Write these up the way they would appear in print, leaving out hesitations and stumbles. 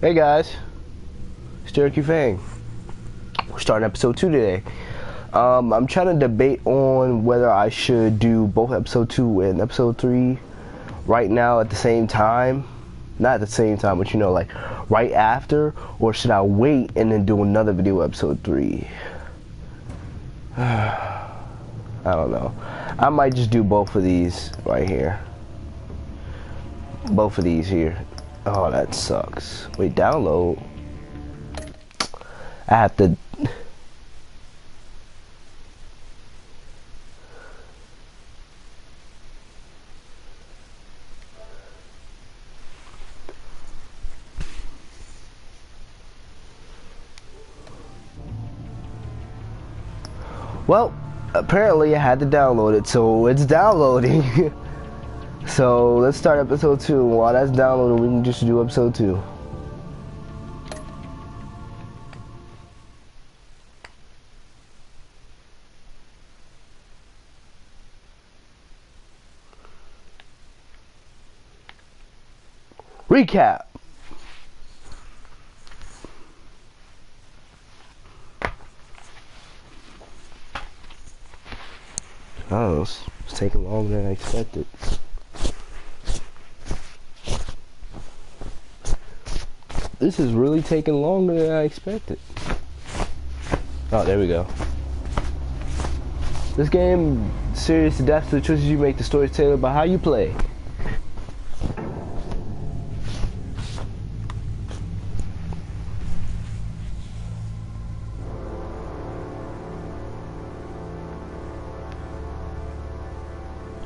Hey guys, it's Cherokee Fang. We're starting episode 2 today. I'm trying to debate on whether I should do both episode 2 and episode 3 right now at the same time. Not at the same time, but you know, like right after, or should I wait and then do another video episode 3? I don't know. I might just do both of these right here. Both of these here. Oh, that sucks. Wait, download. I have to. Well, apparently I had to download it, so it's downloading. So let's start episode 2. While that's downloading, we can just do episode 2. Recap. Oh, it's taking longer than I expected. This is really taking longer than I expected. Oh, there we go. This game, serious to death, the choices you make, the story's tailored by how you play.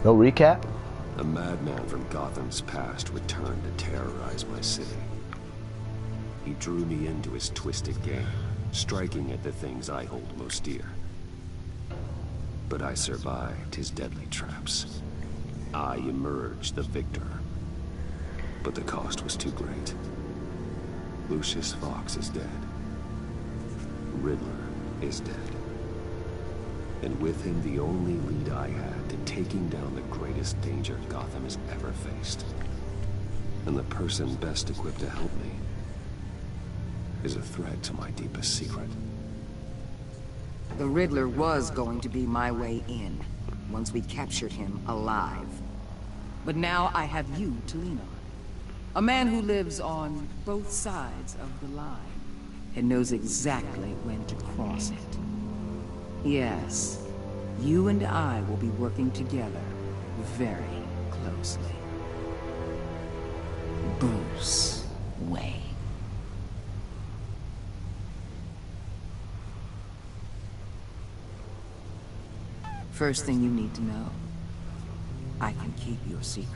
No recap? A madman from Gotham's past returned to terrorize my city. He drew me into his twisted game, striking at the things I hold most dear. But I survived his deadly traps. I emerged the victor. But the cost was too great. Lucius Fox is dead. Riddler is dead. And with him, the only lead I had to taking down the greatest danger Gotham has ever faced. And the person best equipped to help me is a threat to my deepest secret. The Riddler was going to be my way in, once we captured him alive. But now I have you to lean on. A man who lives on both sides of the line, and knows exactly when to cross it. Yes, you and I will be working together very closely. Bruce Wayne. First thing you need to know, I can keep your secret.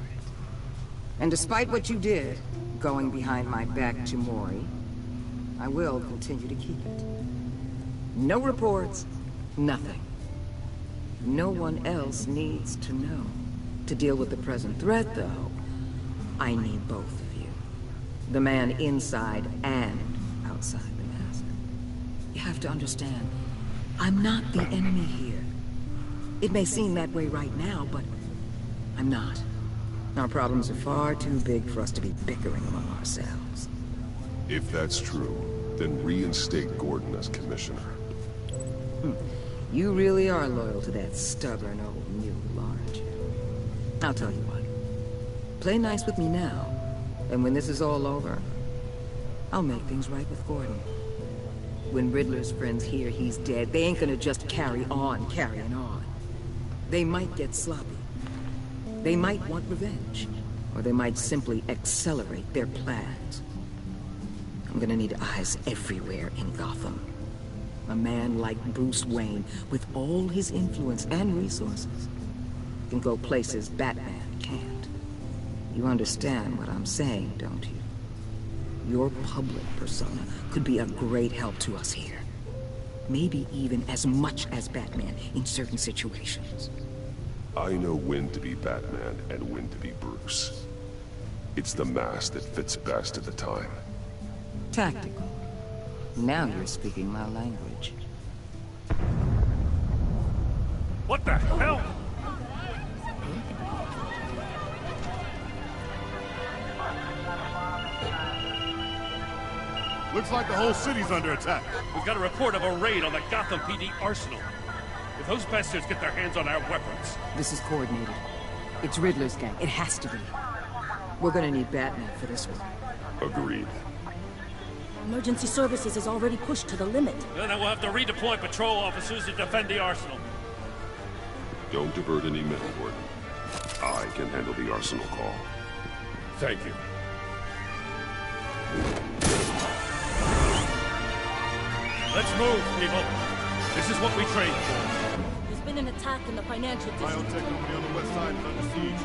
And despite what you did, going behind my back to Mori, I will continue to keep it. No reports, nothing. No one else needs to know. To deal with the present threat, though, I need both of you. The man inside and outside the mask. You have to understand, I'm not the enemy here. It may seem that way right now, but I'm not. Our problems are far too big for us to be bickering among ourselves. If that's true, then reinstate Gordon as commissioner. You really are loyal to that stubborn old mule, aren't you? I'll tell you what. Play nice with me now, and when this is all over, I'll make things right with Gordon. When Riddler's friends hear he's dead, they ain't gonna just carry on carrying on. They might get sloppy. They might want revenge. Or they might simply accelerate their plans. I'm gonna need eyes everywhere in Gotham. A man like Bruce Wayne, with all his influence and resources, can go places Batman can't. You understand what I'm saying, don't you? Your public persona could be a great help to us here. Maybe even as much as Batman in certain situations. I know when to be Batman and when to be Bruce. It's the mask that fits best at the time. Tactical. Now you're speaking my language. What the hell? Looks like the whole city's under attack. We've got a report of a raid on the Gotham PD arsenal. If those bastards get their hands on our weapons... This is coordinated. It's Riddler's gang. It has to be. We're gonna need Batman for this one. Agreed. Emergency services is already pushed to the limit. Then we'll have to redeploy patrol officers to defend the arsenal. Don't divert any men, Gordon. I can handle the arsenal call. Thank you. Let's move, people. This is what we trained for. There's been an attack in the financial district. Biotech company on the west side is under siege.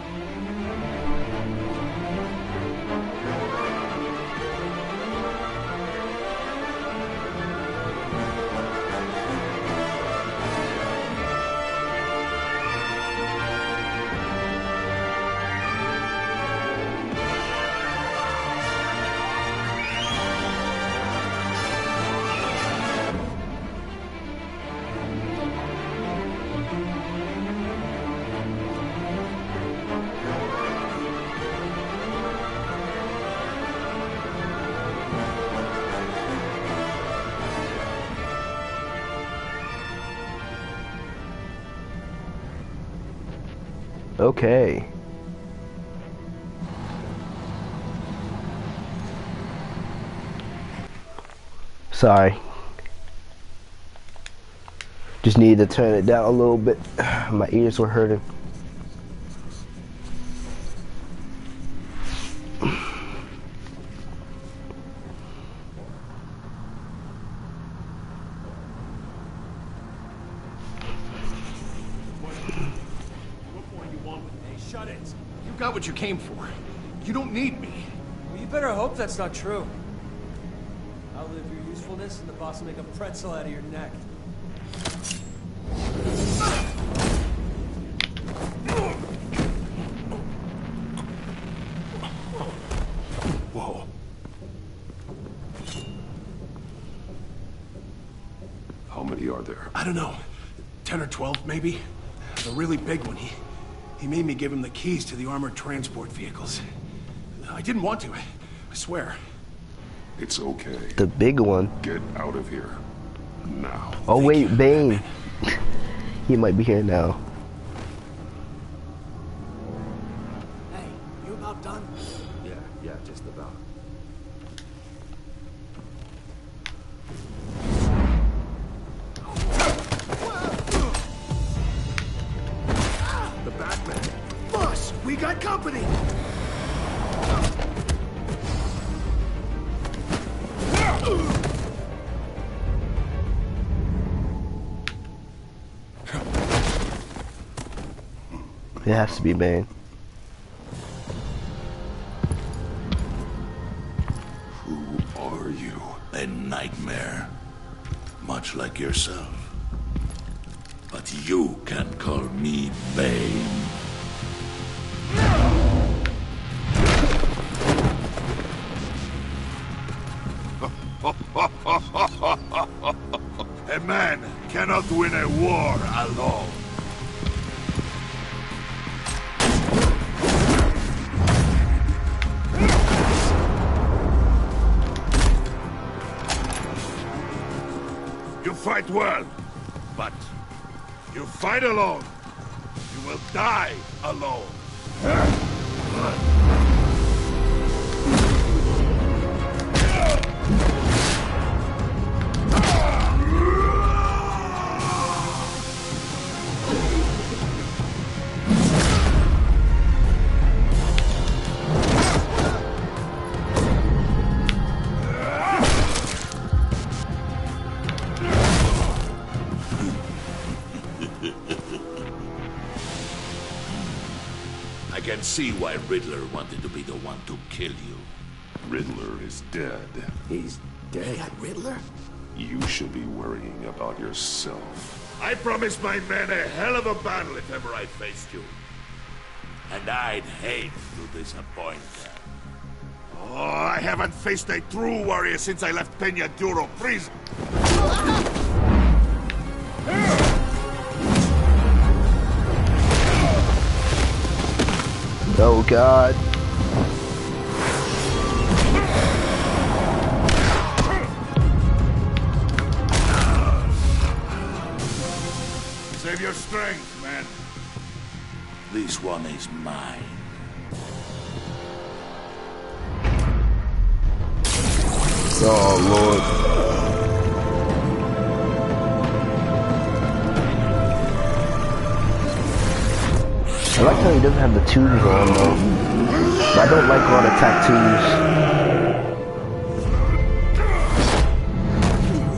Okay. Sorry. Just needed to turn it down a little bit. My ears were hurting. You got what you came for. You don't need me. Well, you better hope that's not true. Outlive your usefulness and the boss will make a pretzel out of your neck. Whoa. How many are there? I don't know. 10 or 12, maybe? The really big one, he made me give him the keys to the armored transport vehicles. I didn't want to, I swear. It's okay. The big one. Get out of here. Now. Oh wait, Bane. He might be here now. Hey, you about done? Yeah, just about. The Batman. Boss, we got company! It has to be Bane. Who are you? A nightmare, much like yourself. But you can call me Bane. A man cannot win a war alone. You fight well, but you fight alone. You will die alone. I can see why Riddler wanted to be the one to kill you. Riddler is dead. He's dead. Riddler? You should be worrying about yourself. I promised my men a hell of a battle if ever I faced you. And I'd hate to disappoint them. Oh, I haven't faced a true warrior since I left Peña Duro prison. Oh God. strength, man. This one is mine. Oh, Lord. I like how he doesn't have the tattoos on, though. But I don't like all the tattoos.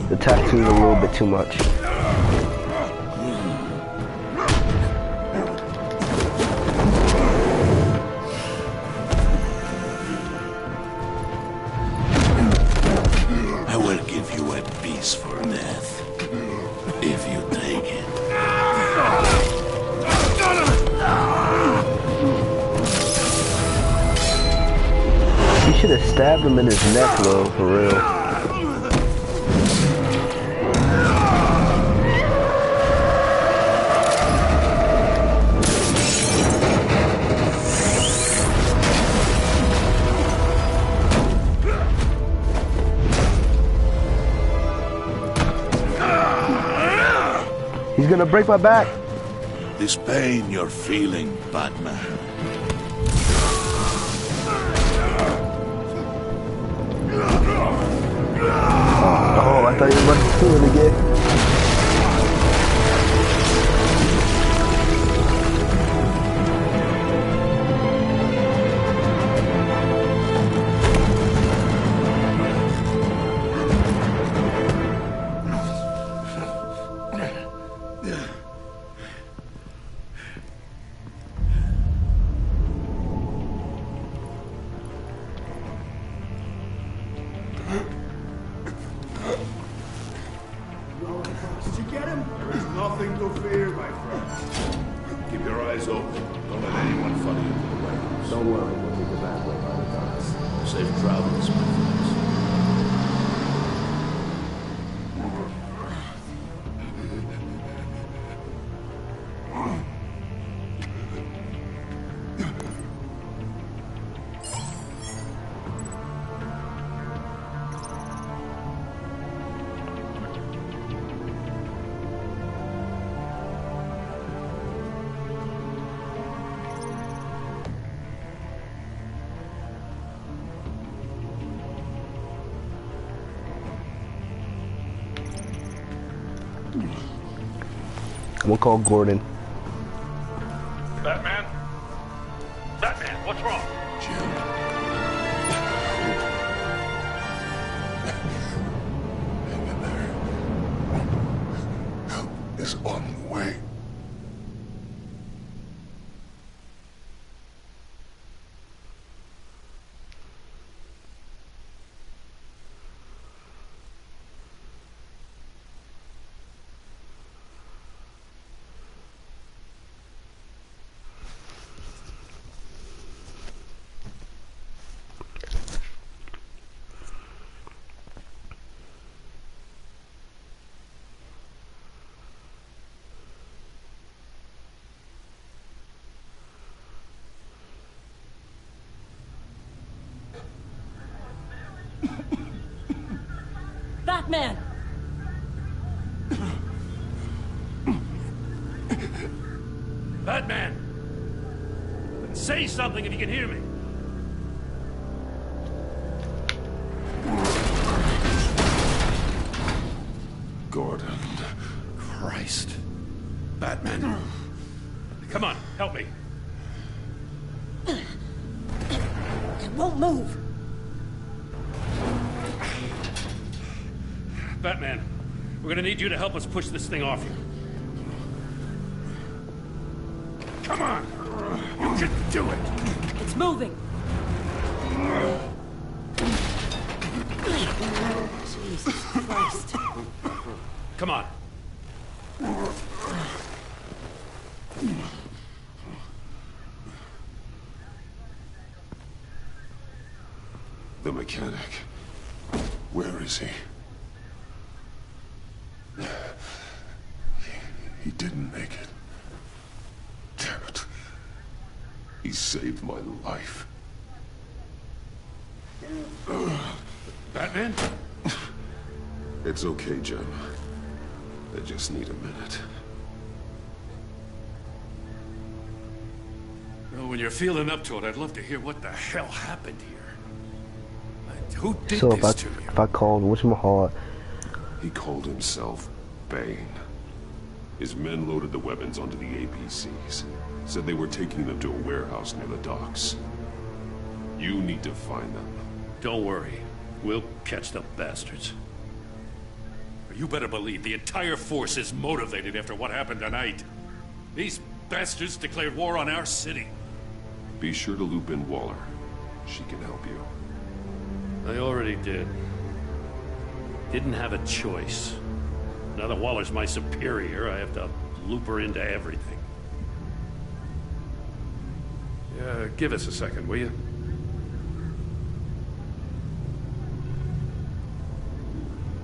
The tattoos are a little bit too much. I will give you a peaceful death, if you take it. You should have stabbed him in his neck, though, for real. He's gonna break my back. This pain you're feeling, Batman. Oh, I thought you were about to do it again. Did you get him? There's nothing to fear, my friend. Keep your eyes open. Don't let anyone funny into the warehouse. Don't worry, we'll be the back way by the time. Safe travels, my friends. We'll call Gordon. Batman? Batman, what's wrong? Hang in there. Help is on the way. Batman! Batman! Say something if you can hear me. Gordon. Christ. Batman. Come on, help me. It won't move. Batman, we're gonna need you to help us push this thing off you. Come on! You can do it! It's moving. Jesus Christ. Come on. The mechanic. Where is he? He didn't make it. Damn it. He saved my life. Batman? It's okay, Jim. I just need a minute. Well, when you're feeling up to it, I'd love to hear what the hell happened here. Who did So this to you? if I called whatchamahall, He called himself Bane. His men loaded the weapons onto the APCs. Said they were taking them to a warehouse near the docks. You need to find them. Don't worry. We'll catch the bastards. You better believe the entire force is motivated after what happened tonight. These bastards declared war on our city. Be sure to loop in Waller. She can help you. I already did. Didn't have a choice. Now that Waller's my superior, I have to loop her into everything. Yeah, give us a second, will you?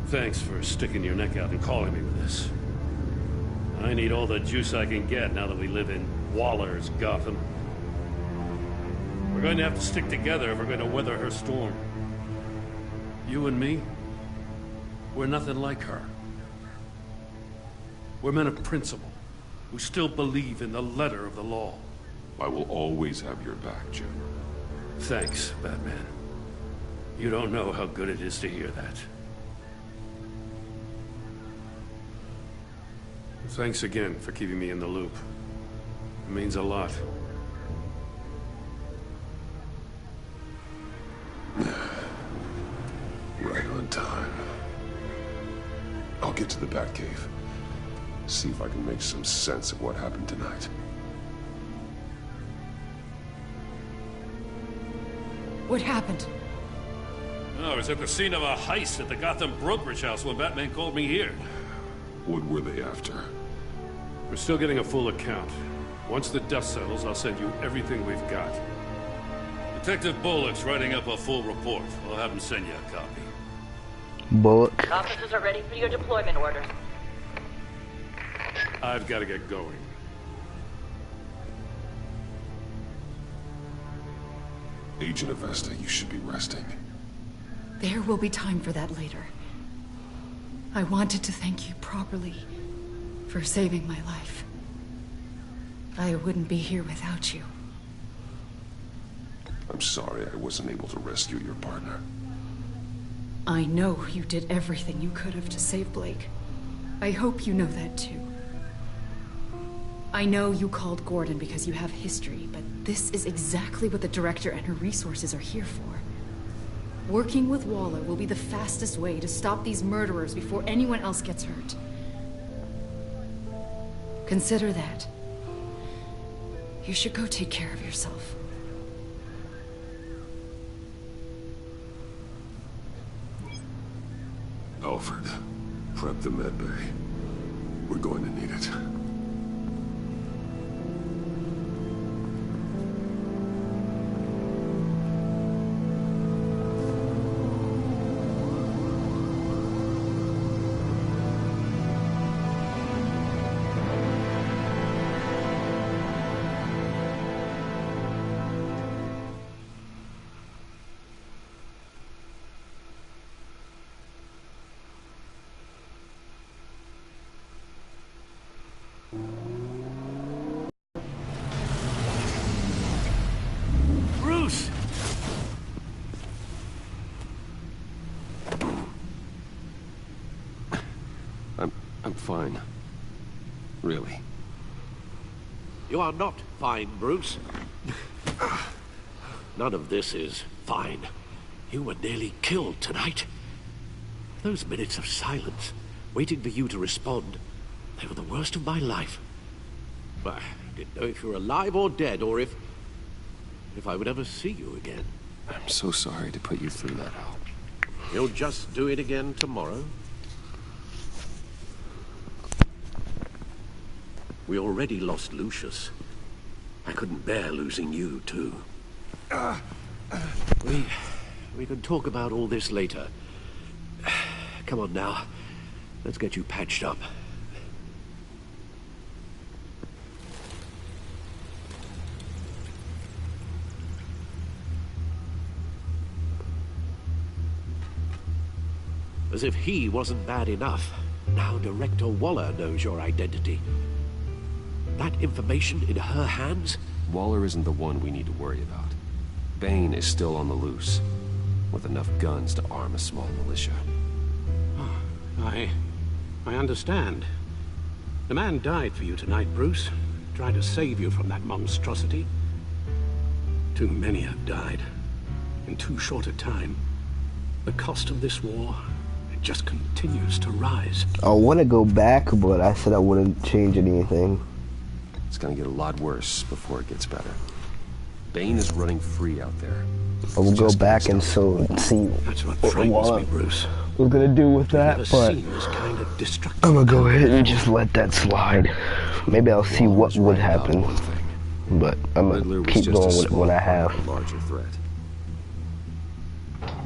Thanks for sticking your neck out and calling me with this. I need all the juice I can get now that we live in Waller's Gotham. We're going to have to stick together if we're going to weather her storm. You and me, we're nothing like her. We're men of principle, who still believe in the letter of the law. I will always have your back, Jim. Thanks, Batman. You don't know how good it is to hear that. Thanks again for keeping me in the loop. It means a lot. Right on time. I'll get to the Batcave. See if I can make some sense of what happened tonight. What happened? I was at the scene of a heist at the Gotham brokerage house when Batman called me here. What were they after? We're still getting a full account. Once the dust settles, I'll send you everything we've got. Detective Bullock's writing up a full report. I'll have him send you a copy. Bullock. Officers are ready for your deployment orders. I've got to get going. Agent Avesta, you should be resting. There will be time for that later. I wanted to thank you properly for saving my life. I wouldn't be here without you. I'm sorry I wasn't able to rescue your partner. I know you did everything you could have to save Blake. I hope you know that too. I know you called Gordon because you have history, but this is exactly what the director and her resources are here for. Working with Waller will be the fastest way to stop these murderers before anyone else gets hurt. Consider that. You should go take care of yourself. Alfred, prep the med bay. We're going to need it. Bruce! I'm fine. Really. You are not fine, Bruce. None of this is fine. You were nearly killed tonight. Those minutes of silence, waiting for you to respond, they were the worst of my life. I didn't know if you were alive or dead, or if I would ever see you again. I'm so sorry to put you through that, Al. You'll just do it again tomorrow? We already lost Lucius. I couldn't bear losing you, too. We can talk about all this later. Come on now. Let's get you patched up. As if he wasn't bad enough, now Director Waller knows your identity. That information in her hands Waller isn't the one we need to worry about. Bane is still on the loose, with enough guns to arm a small militia. I understand. The man died for you tonight, Bruce. Tried to save you from that monstrosity. Too many have died. In too short a time. The cost of this war, it just continues to rise. I want to go back, but I said I wouldn't change anything. It's gonna get a lot worse before it gets better. Bane is running free out there. I will go back and see That's what frightens me, Bruce. We're gonna do with that, but kind of destructive. I'm gonna go ahead and just let that slide. Maybe I'll see what would happen, but I'm gonna keep going with what I have. Larger threat.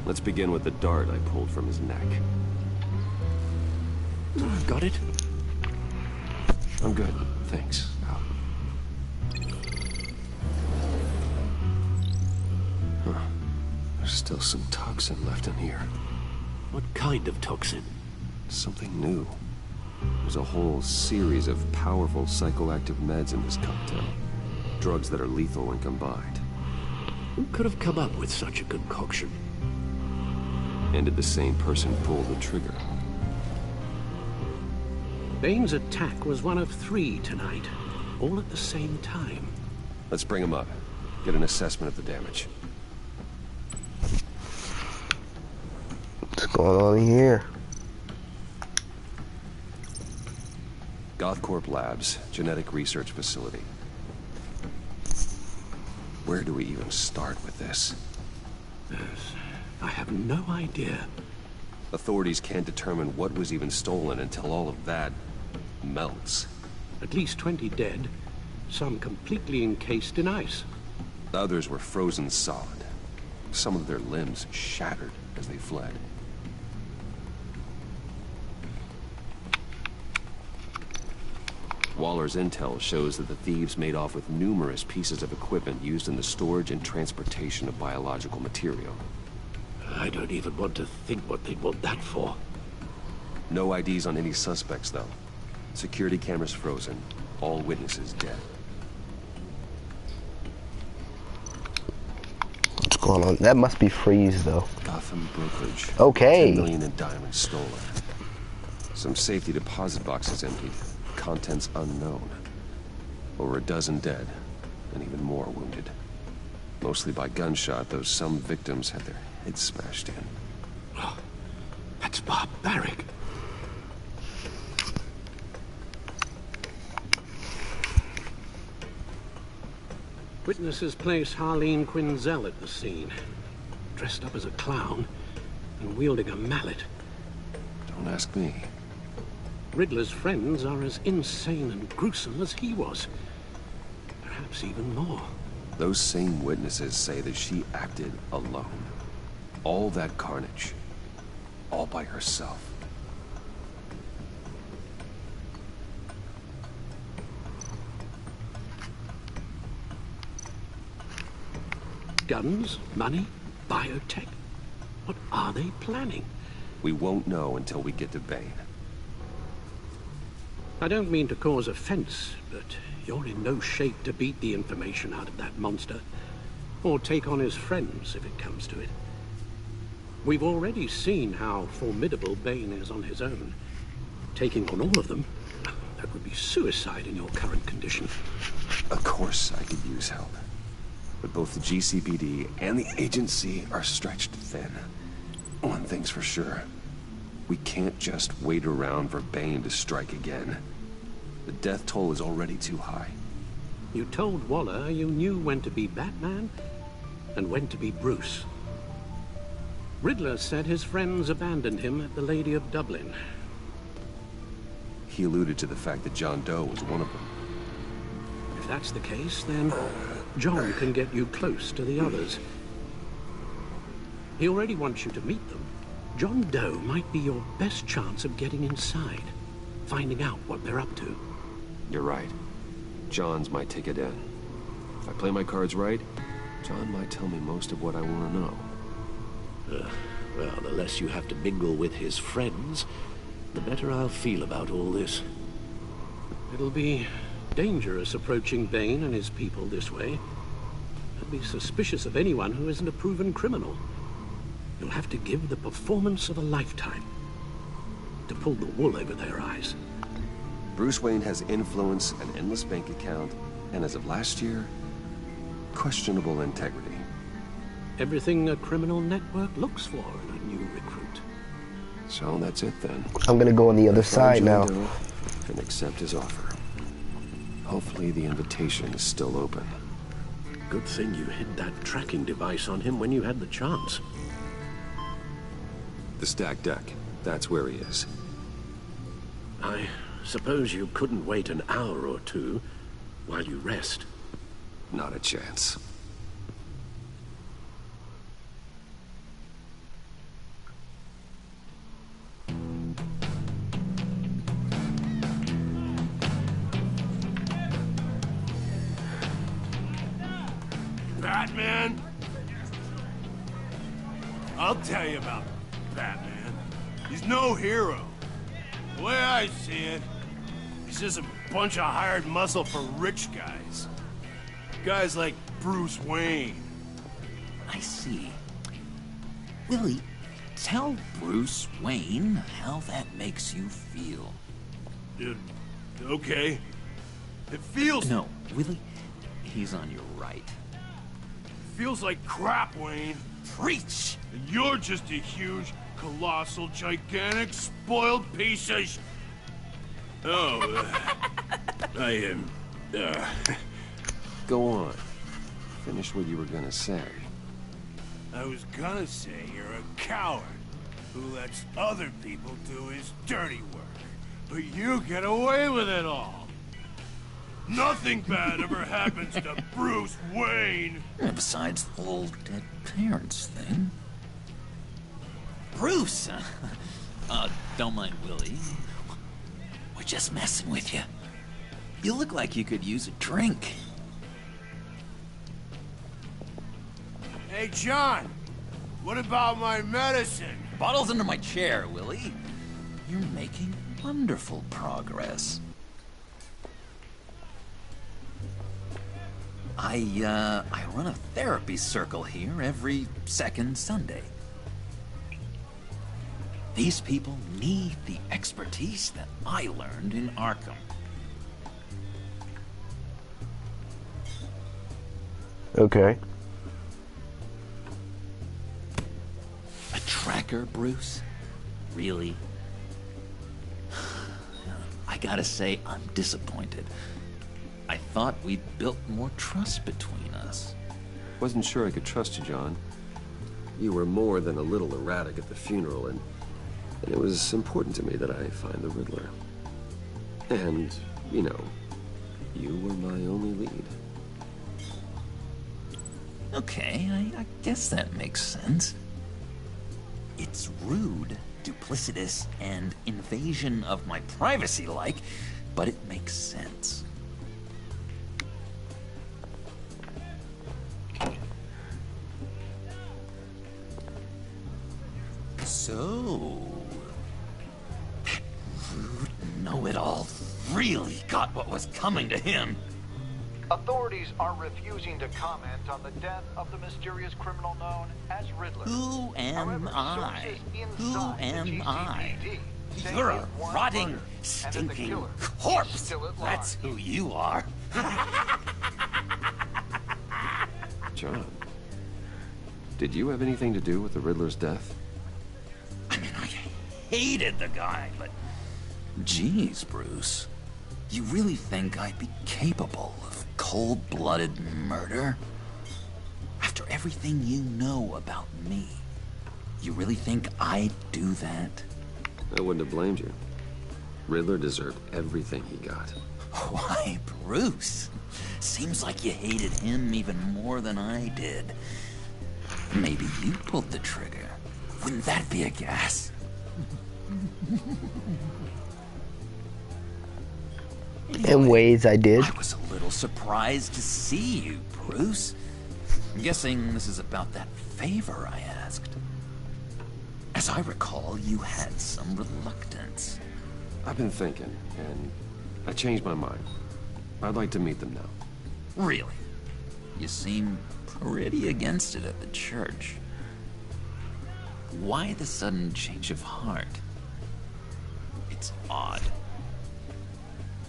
Let's begin with the dart I pulled from his neck. Got it? I'm good, thanks. Huh. There's still some toxin left in here. What kind of toxin? Something new. There's a whole series of powerful psychoactive meds in this cocktail. Drugs that are lethal when combined. Who could have come up with such a concoction? And did the same person pull the trigger? Bane's attack was one of 3 tonight, all at the same time. Let's bring him up. Get an assessment of the damage. What's going on here? GothCorp Labs, genetic research facility. Where do we even start with this? Yes, I have no idea. Authorities can't determine what was even stolen until all of that melts. At least 20 dead, some completely encased in ice. Others were frozen solid. Some of their limbs shattered as they fled. Waller's intel shows that the thieves made off with numerous pieces of equipment used in the storage and transportation of biological material. I don't even want to think what they'd want that for. No IDs on any suspects, though. Security cameras frozen. All witnesses dead. What's going on? That must be Freeze, though. Gotham brokerage. Okay. 10 million in diamonds stolen. Some safety deposit boxes emptied. Contents unknown. Over a dozen dead, and even more wounded. Mostly by gunshot, though some victims had their heads smashed in. Oh, that's barbaric. Witnesses place Harleen Quinzel at the scene, dressed up as a clown and wielding a mallet. Don't ask me. Riddler's friends are as insane and gruesome as he was. Perhaps even more. Those same witnesses say that she acted alone. All that carnage. All by herself. Guns, money, biotech. What are they planning? We won't know until we get to Bane. I don't mean to cause offense, but you're in no shape to beat the information out of that monster. Or take on his friends, if it comes to it. We've already seen how formidable Bane is on his own. Taking on all of them, that would be suicide in your current condition. Of course I could use help. But both the GCPD and the agency are stretched thin. One thing's for sure. We can't just wait around for Bane to strike again. The death toll is already too high. You told Waller you knew when to be Batman and when to be Bruce. Riddler said his friends abandoned him at the Lady of Dublin. He alluded to the fact that John Doe was one of them. If that's the case, then John can get you close to the others. He already wants you to meet them. John Doe might be your best chance of getting inside, finding out what they're up to. You're right. John's my ticket in. If I play my cards right, John might tell me most of what I want to know. Well, the less you have to mingle with his friends, the better I'll feel about all this. It'll be dangerous approaching Bane and his people this way. I'd be suspicious of anyone who isn't a proven criminal. You'll have to give the performance of a lifetime to pull the wool over their eyes. Bruce Wayne has influence, an endless bank account, and as of last year, questionable integrity. Everything a criminal network looks for in a new recruit. So that's it then. I'm gonna go on the other side now. And accept his offer. Hopefully the invitation is still open. Good thing you hid that tracking device on him when you had the chance. The stacked deck. That's where he is. I suppose you couldn't wait an hour or two while you rest. Not a chance. Batman? I'll tell you about Batman. He's no hero. The way I see it, he's just a bunch of hired muscle for rich guys. Guys like Bruce Wayne. I see. Willie, tell Bruce Wayne how that makes you feel. Okay. It feels... No, Willie, he's on your right. Feels like crap, Wayne. Preach! And you're just a huge, colossal, gigantic, spoiled piece of I am... Go on. Finish what you were gonna say. I was gonna say you're a coward who lets other people do his dirty work. But you get away with it all. Nothing bad ever happens to Bruce Wayne. Besides the whole dead parents thing. Bruce! Don't mind Willie. We're just messing with you. You look like you could use a drink. Hey, John. What about my medicine? Bottle's under my chair, Willie. You're making wonderful progress. I run a therapy circle here every second Sunday. These people need the expertise that I learned in Arkham. Okay. A tracker, Bruce? Really? I gotta say, I'm disappointed. I thought we'd built more trust between us. Wasn't sure I could trust you, John. You were more than a little erratic at the funeral, and it was important to me that I find the Riddler. And, you know, you were my only lead. Okay, I guess that makes sense. It's rude, duplicitous, and invasion of my privacy-like, but it makes sense. So, that rude know-it-all really got what was coming to him. Authorities are refusing to comment on the death of the mysterious criminal known as Riddler. Who am I? Who am I? You're a rotting, stinking corpse. That's who you are. John, did you have anything to do with the Riddler's death? I mean, I hated the guy, but... Geez, Bruce. You really think I'd be capable of cold-blooded murder? After everything you know about me, you really think I'd do that? I wouldn't have blamed you. Riddler deserved everything he got. Why, Bruce? Seems like you hated him even more than I did. Maybe you pulled the trigger. Wouldn't that be a gas? In ways I did. I was a little surprised to see you, Bruce. I'm guessing this is about that favor I asked. As I recall, you had some reluctance. I've been thinking, and I changed my mind. I'd like to meet them now. Really? You seem pretty against it at the church. Why the sudden change of heart? It's odd.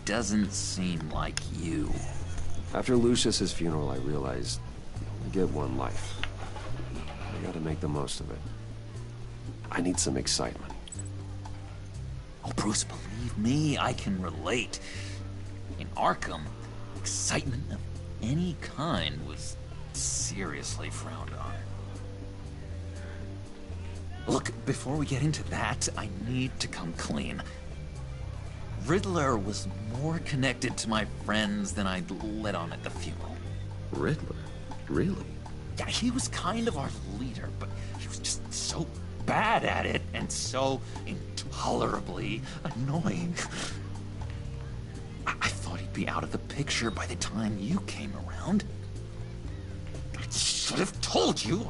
Doesn't seem like you. After Lucius's funeral, I realized you only get one life. I gotta make the most of it. I need some excitement. Oh, Bruce, believe me, I can relate. In Arkham, excitement of any kind was seriously frowned on. Look, before we get into that, I need to come clean. Riddler was more connected to my friends than I'd let on at the funeral. Riddler? Really? Yeah, he was kind of our leader, but he was just so bad at it and so intolerably annoying. I thought he'd be out of the picture by the time you came around. I should have told you.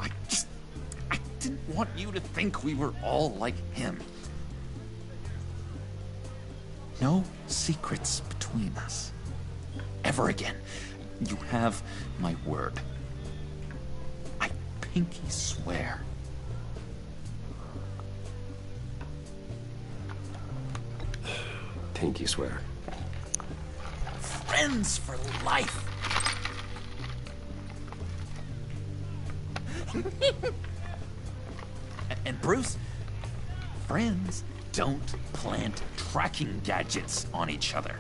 I didn't want you to think we were all like him. No secrets between us. Ever again. You have my word. I pinky swear. Pinky swear. Friends for life. And Bruce, friends don't plant tracking gadgets on each other.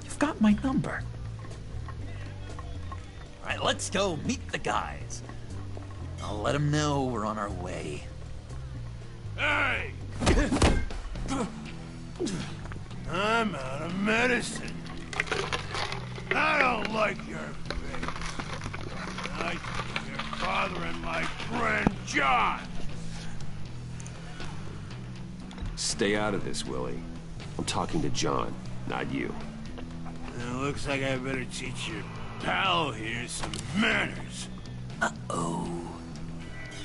You've got my number. All right, let's go meet the guys. I'll let them know we're on our way. Hey! I'm out of medicine. I don't like your face. I think your father and my friend John. Stay out of this, Willie. I'm talking to John, not you. It looks like I better teach your pal here some manners. Uh-oh.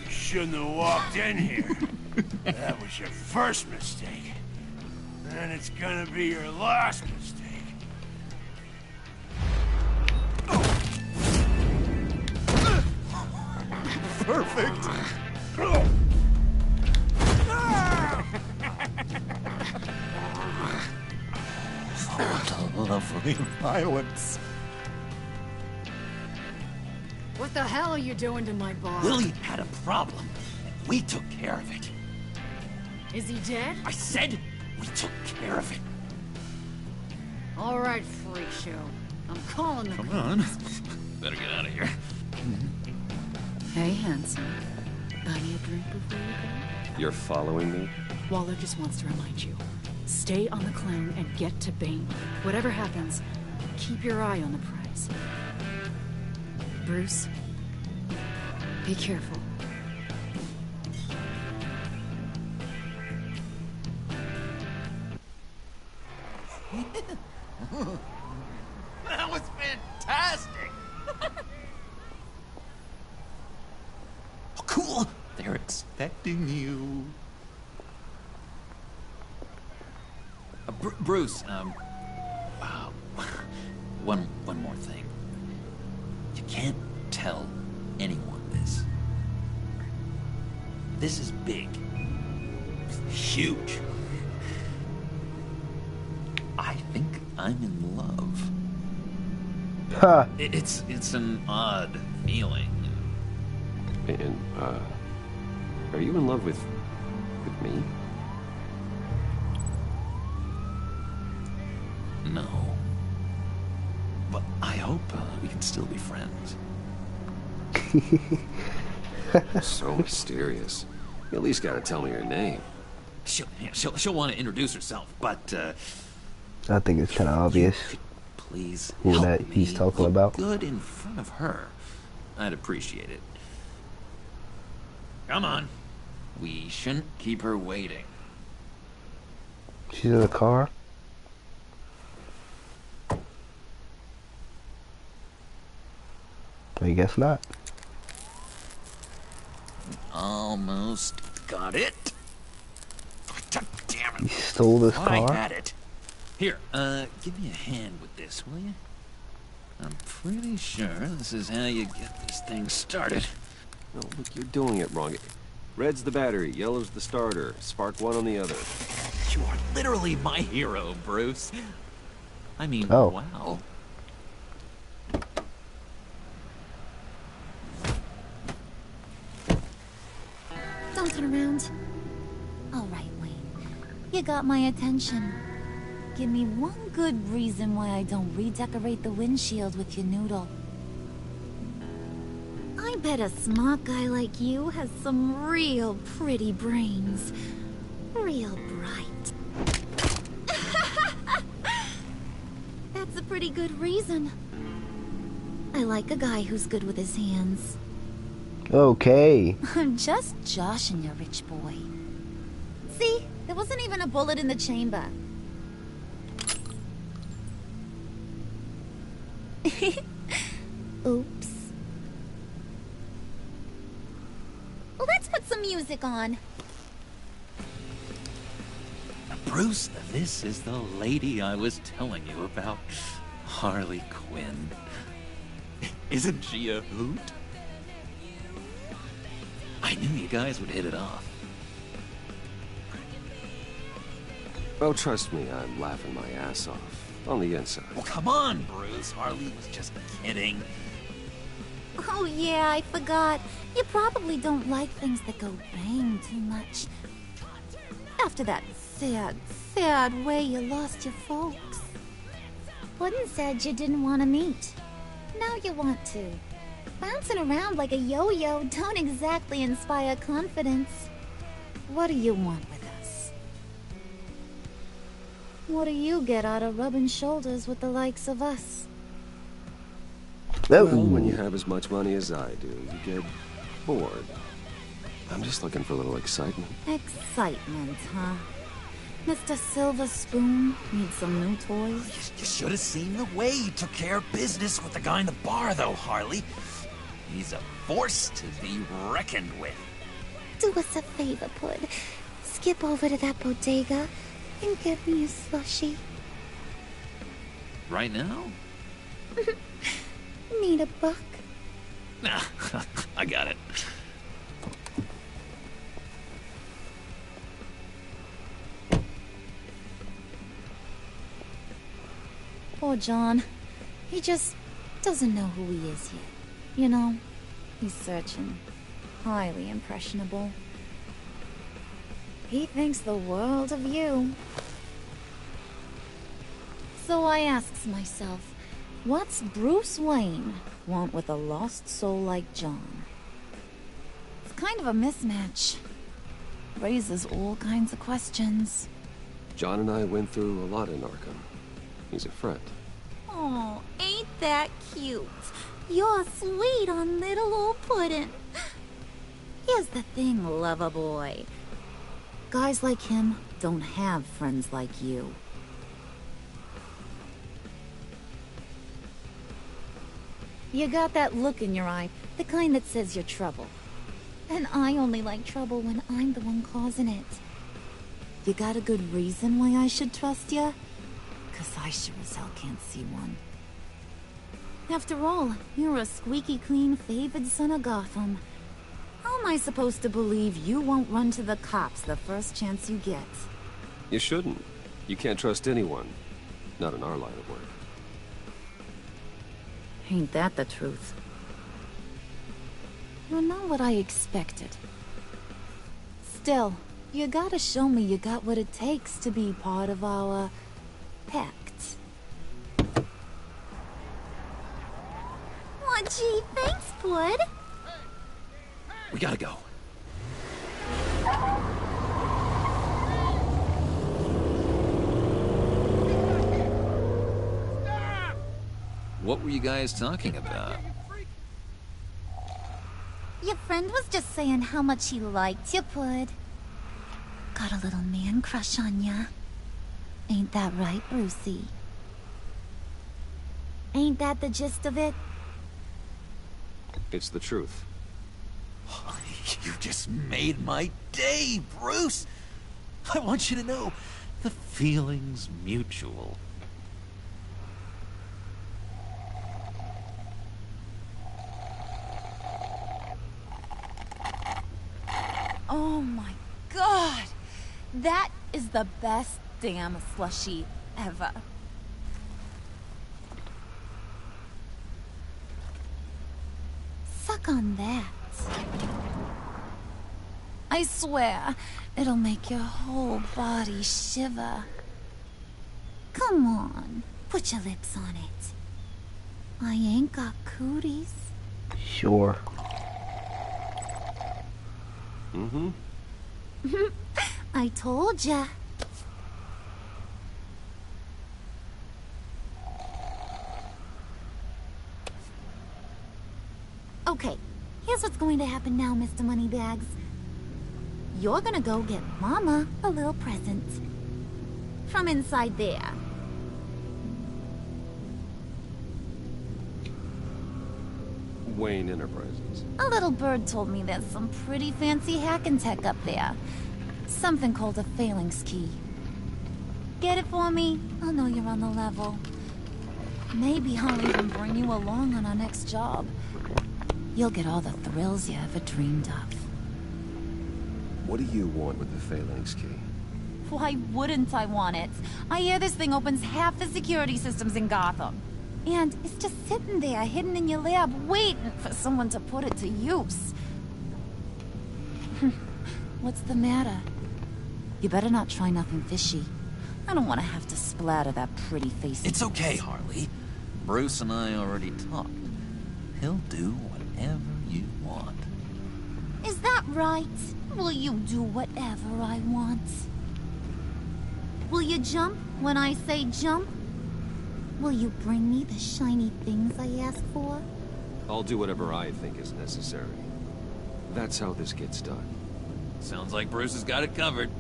You shouldn't have walked in here. That was your first mistake. And it's gonna be your last mistake. Perfect. Lovely violence. What the hell are you doing to my bar? Willie had a problem, and we took care of it. Is he dead? I said we took care of it. All right, freak show. I'm calling the Come on. Better get out of here. Hey, handsome. Buy me a drink before you go? You're following me? Waller just wants to remind you. Stay on the clown and get to Bane. Whatever happens, keep your eye on the prize. Bruce, be careful. That was fantastic! Oh, cool! They're expecting you. Bruce, one more thing. You can't tell anyone this. This is big. Huge. I think I'm in love. Huh. It's an odd feeling. And, are you in love with me? No. But I hope we can still be friends. So mysterious. You at least gotta tell me your name. She'll want to introduce herself, but I think it's kind of obvious please who help that he's me talking look about. good in front of her. I'd appreciate it. Come on. We shouldn't keep her waiting. She's in the car. I guess not. Almost got it. Damn it. He stole this Thought I car? had it. Here, give me a hand with this, will you? I'm pretty sure this is how you get this thing started. No, look, you're doing it wrong. Red's the battery, yellow's the starter. Spark one on the other. You are literally my hero, Bruce. I mean, oh. Wow. Don't turn around. All right, Wayne. You got my attention. Give me one good reason why I don't redecorate the windshield with your noodle. I bet a smart guy like you has some real pretty brains. Real bright. That's a pretty good reason. I like a guy who's good with his hands. Okay. I'm just joshing you, rich boy. See? There wasn't even a bullet in the chamber. Oops. Let's put some music on. Bruce, this is the lady I was telling you about. Harley Quinn. Isn't she a hoot? I knew you guys would hit it off. Oh, trust me, I'm laughing my ass off. On the inside. Oh, come on, Bruce. Harley was just kidding. Oh yeah, I forgot. You probably don't like things that go bang too much. After that sad, sad way you lost your folks. Puddin' said you didn't want to meet. Now you want to. Bouncing around like a yo-yo don't exactly inspire confidence. What do you want with us? What do you get out of rubbing shoulders with the likes of us? Well, when you have as much money as I do, you get bored. I'm just looking for a little excitement. Excitement, huh? Mr. Silver Spoon needs some new toys? You should have seen the way he took care of business with the guy in the bar, though, Harley. He's a force to be reckoned with. Do us a favor, Pud. Skip over to that bodega and get me a slushie. Right now? Need a buck? Nah, I got it. Poor John. He just doesn't know who he is yet. You know, he's searching. Highly impressionable. He thinks the world of you. So I asks myself, what's Bruce Wayne want with a lost soul like John? It's kind of a mismatch. Raises all kinds of questions. John and I went through a lot in Arkham. He's a friend. Oh, ain't that cute? You're sweet on little old Puddin'. Here's the thing, lover boy. Guys like him don't have friends like you. You got that look in your eye, the kind that says you're trouble. And I only like trouble when I'm the one causing it. You got a good reason why I should trust you? 'Cause I sure as hell can't see one. After all, you're a squeaky clean favored son of Gotham. How am I supposed to believe you won't run to the cops the first chance you get? You shouldn't. You can't trust anyone. Not in our line of work. Ain't that the truth? You're not what I expected. Still, you gotta show me you got what it takes to be part of our pact. Aw, gee, thanks, Bud. We gotta go. What were you guys talking about? Your friend was just saying how much he liked you, Bud. Got a little man crush on ya. Ain't that right, Brucey? Ain't that the gist of it? It's the truth. You just made my day, Bruce! I want you to know, The feeling's mutual. Oh my god! That is the best damn slushie ever. Suck on that. I swear, it'll make your whole body shiver. Come on, put your lips on it. I ain't got cooties. Sure. Mm-hmm. I told ya. Okay, here's what's going to happen now, Mr. Moneybags. You're gonna go get Mama a little present. From inside there. Wayne Enterprises. A little bird told me there's some pretty fancy hacking tech up there. Something called a phalanx key. Get it for me? I'll know you're on the level. Maybe I'll even bring you along on our next job. You'll get all the thrills you ever dreamed of. What do you want with the phalanx key? Why wouldn't I want it? I hear this thing opens half the security systems in Gotham. And it's just sitting there, hidden in your lab, waiting for someone to put it to use. What's the matter? You better not try nothing fishy. I don't want to have to splatter that pretty face. It's okay, Harley. Bruce and I already talked. He'll do whatever you want. Is that right? Will you do whatever I want? Will you jump when I say jump? Will you bring me the shiny things I ask for? I'll do whatever I think is necessary. That's how this gets done. Sounds like Bruce has got it covered.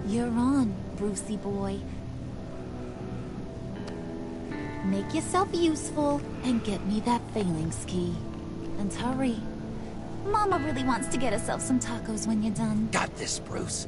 You're on, Brucey boy. Make yourself useful and get me that phalanx key. And hurry. Mama really wants to get herself some tacos when you're done. Got this, Bruce.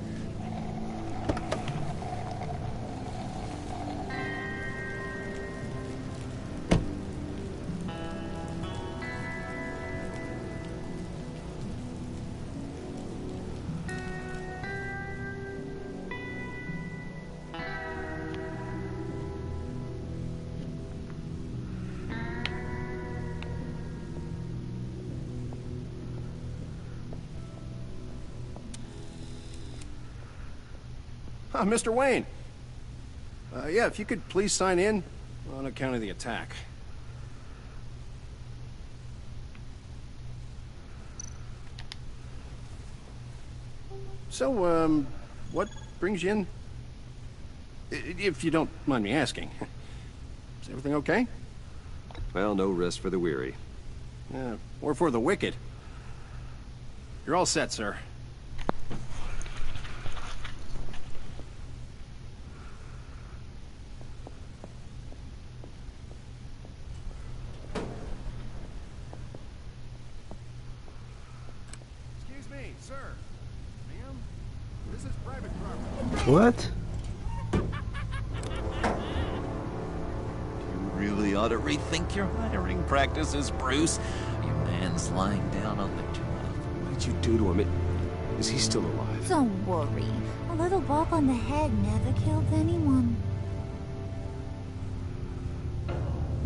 Mr. Wayne. Yeah, if you could please sign in on account of the attack. So, what brings you in? If you don't mind me asking. Is everything okay? Well, no rest for the weary. Or for the wicked. You're all set, sir. What? You really ought to rethink your hiring practices, Bruce. Your man's lying down on the job. What did you do to him? Is he still alive? Don't worry. A little bump on the head never killed anyone.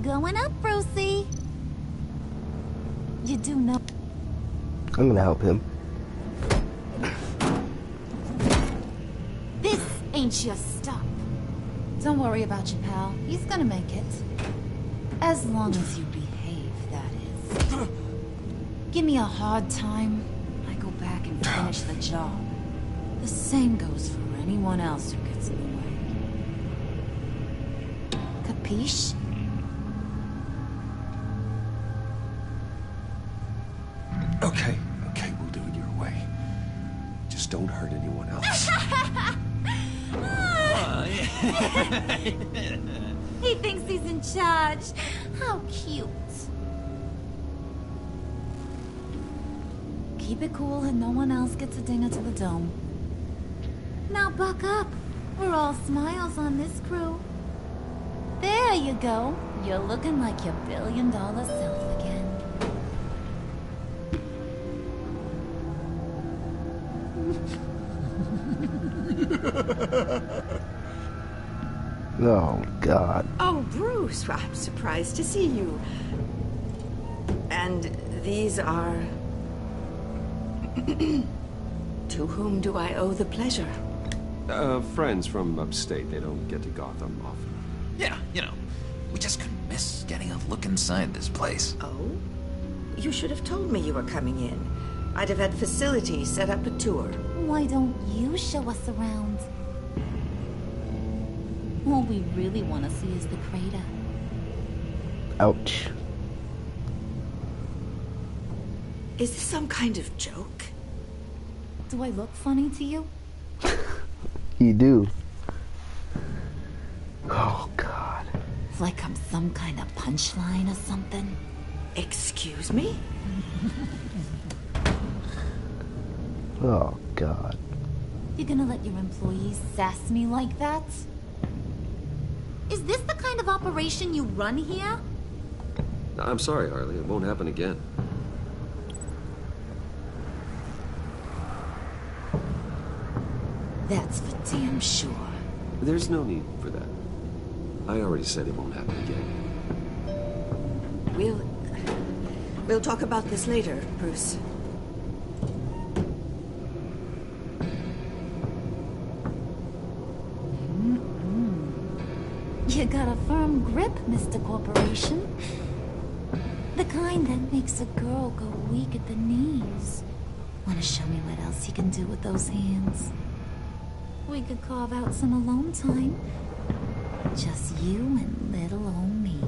Going up, Brucey. You do know. I'm gonna help him. This ain't your stop. Don't worry about your pal. He's gonna make it. As long as you behave, that is. Give me a hard time, I go back and finish the job. The same goes for anyone else who gets in the way. Capiche? Okay, we'll do it your way. Just don't hurt anyone else. He thinks he's in charge. How cute. Keep it cool and no one else gets a dinger to the dome. Now buck up. We're all smiles on this crew. There you go. You're looking like your billion-dollar self again. Oh, God. Oh, Bruce, I'm surprised to see you. And these are... To whom do I owe the pleasure? Friends from upstate. They don't get to Gotham often. Yeah, you know, we just couldn't miss getting a look inside this place. Oh? You should have told me you were coming in. I'd have had facilities set up a tour. Why don't you show us around? All we really want to see is the crater. Ouch. Is this some kind of joke? Do I look funny to you? You do. Oh, God. Like I'm some kind of punchline or something. Excuse me? Oh, God. You're gonna let your employees sass me like that? Is this the kind of operation you run here? I'm sorry, Harley. It won't happen again. That's for damn sure. There's no need for that. I already said it won't happen again. We'll talk about this later, Bruce. You got a firm grip, Mr. Corporation. The kind that makes a girl go weak at the knees. Wanna show me what else you can do with those hands? We could carve out some alone time. Just you and little old me.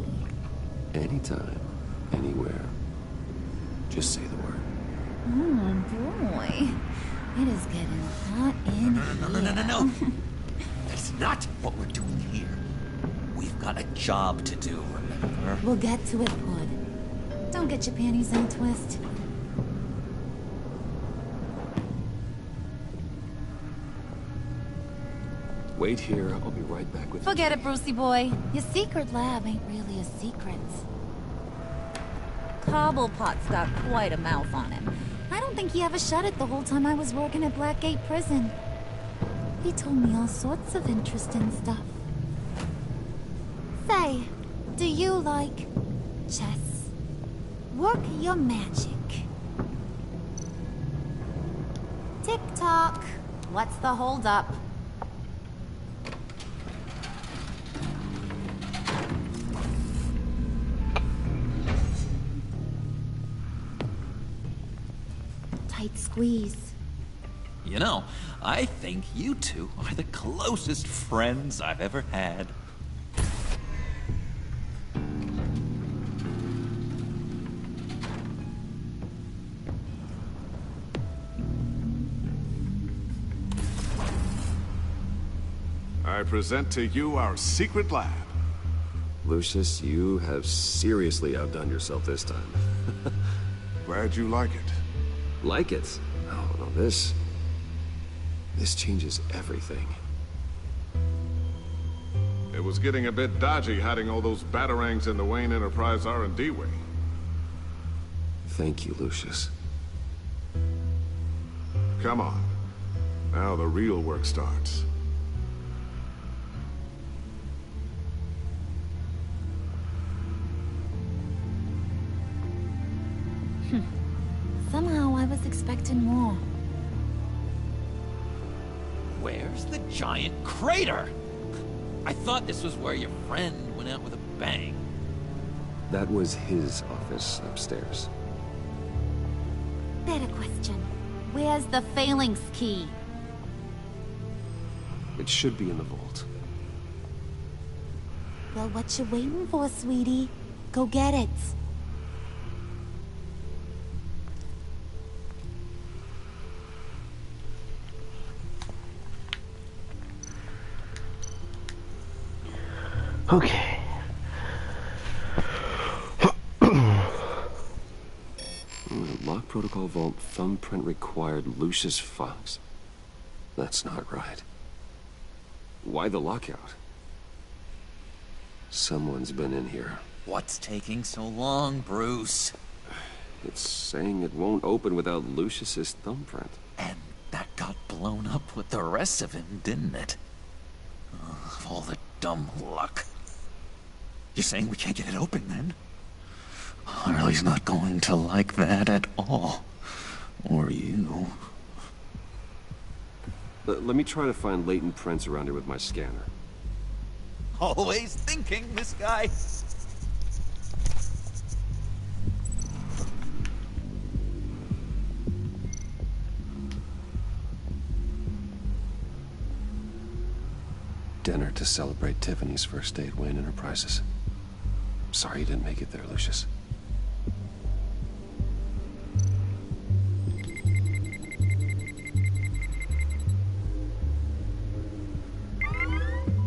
Anytime, anywhere. Just say the word. Oh, boy. It is getting hot in here. No. That's not what we're doing here. We've got a job to do, remember? We'll get to it, Pud. Don't get your panties in a twist. Wait here. I'll be right back with you. Forget it, Brucey boy. Your secret lab ain't really a secret. Cobblepot's got quite a mouth on him. I don't think he ever shut it the whole time I was working at Blackgate Prison. He told me all sorts of interesting stuff. Say, do you like chess? Work your magic. Tick-tock. What's the holdup? Tight squeeze. You know, I think you two are the closest friends I've ever had. I present to you our secret lab. Lucius, you have seriously outdone yourself this time. Glad you like it. Like it? Oh, no, this changes everything. It was getting a bit dodgy hiding all those batarangs in the Wayne Enterprise R&D wing. Thank you, Lucius. Come on. Now the real work starts. Somehow I was expecting more. Where's the giant crater? I thought this was where your friend went out with a bang. That was his office upstairs. Better question. Where's the phalanx key? It should be in the vault. Well, what you waiting for, sweetie? Go get it. Okay. Protocol Vault thumbprint required Lucius Fox. That's not right. Why the lockout? Someone's been in here. What's taking so long, Bruce? It's saying it won't open without Lucius's thumbprint. And that got blown up with the rest of him, didn't it? Of all the dumb luck. You're saying we can't get it open, then? Harley's not going to like that at all. Or you. Let me try to find latent prints around here with my scanner. Always thinking, this guy. Dinner to celebrate Tiffany's first day at Wayne Enterprises. Sorry you didn't make it there, Lucius.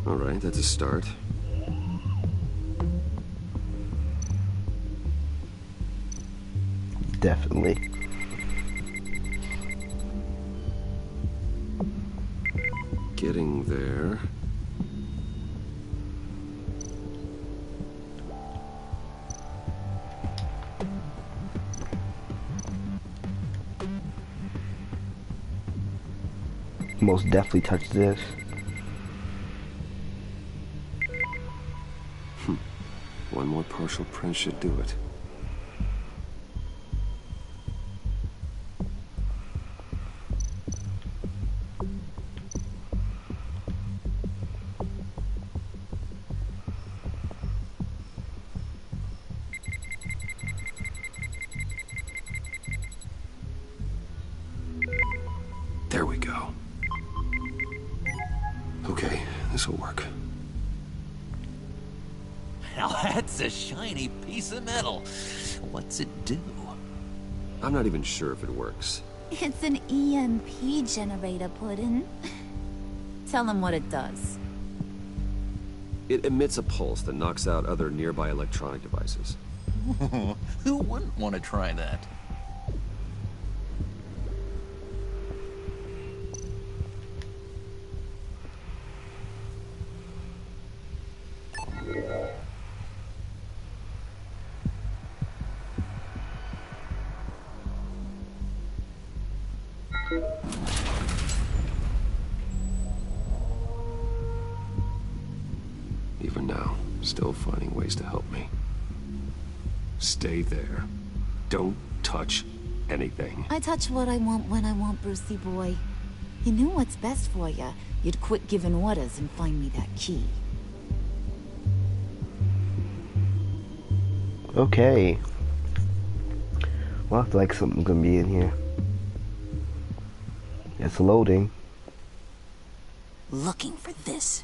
All right, that's a start. Definitely. Getting there. Most definitely touch this. One more partial print should do it. There we go. Okay, this'll work. Now that's a shiny piece of metal. What's it do? I'm not even sure if it works. It's an EMP generator, Puddin'. Tell him what it does. It emits a pulse that knocks out other nearby electronic devices. Who wouldn't want to try that? Even now, still finding ways to help me. Stay there. Don't touch anything. I touch what I want when I want, Brucey boy. You knew what's best for you. You'd quit giving orders and find me that key. Okay. Well, I feel like something's gonna be in here. It's loading. Looking for this.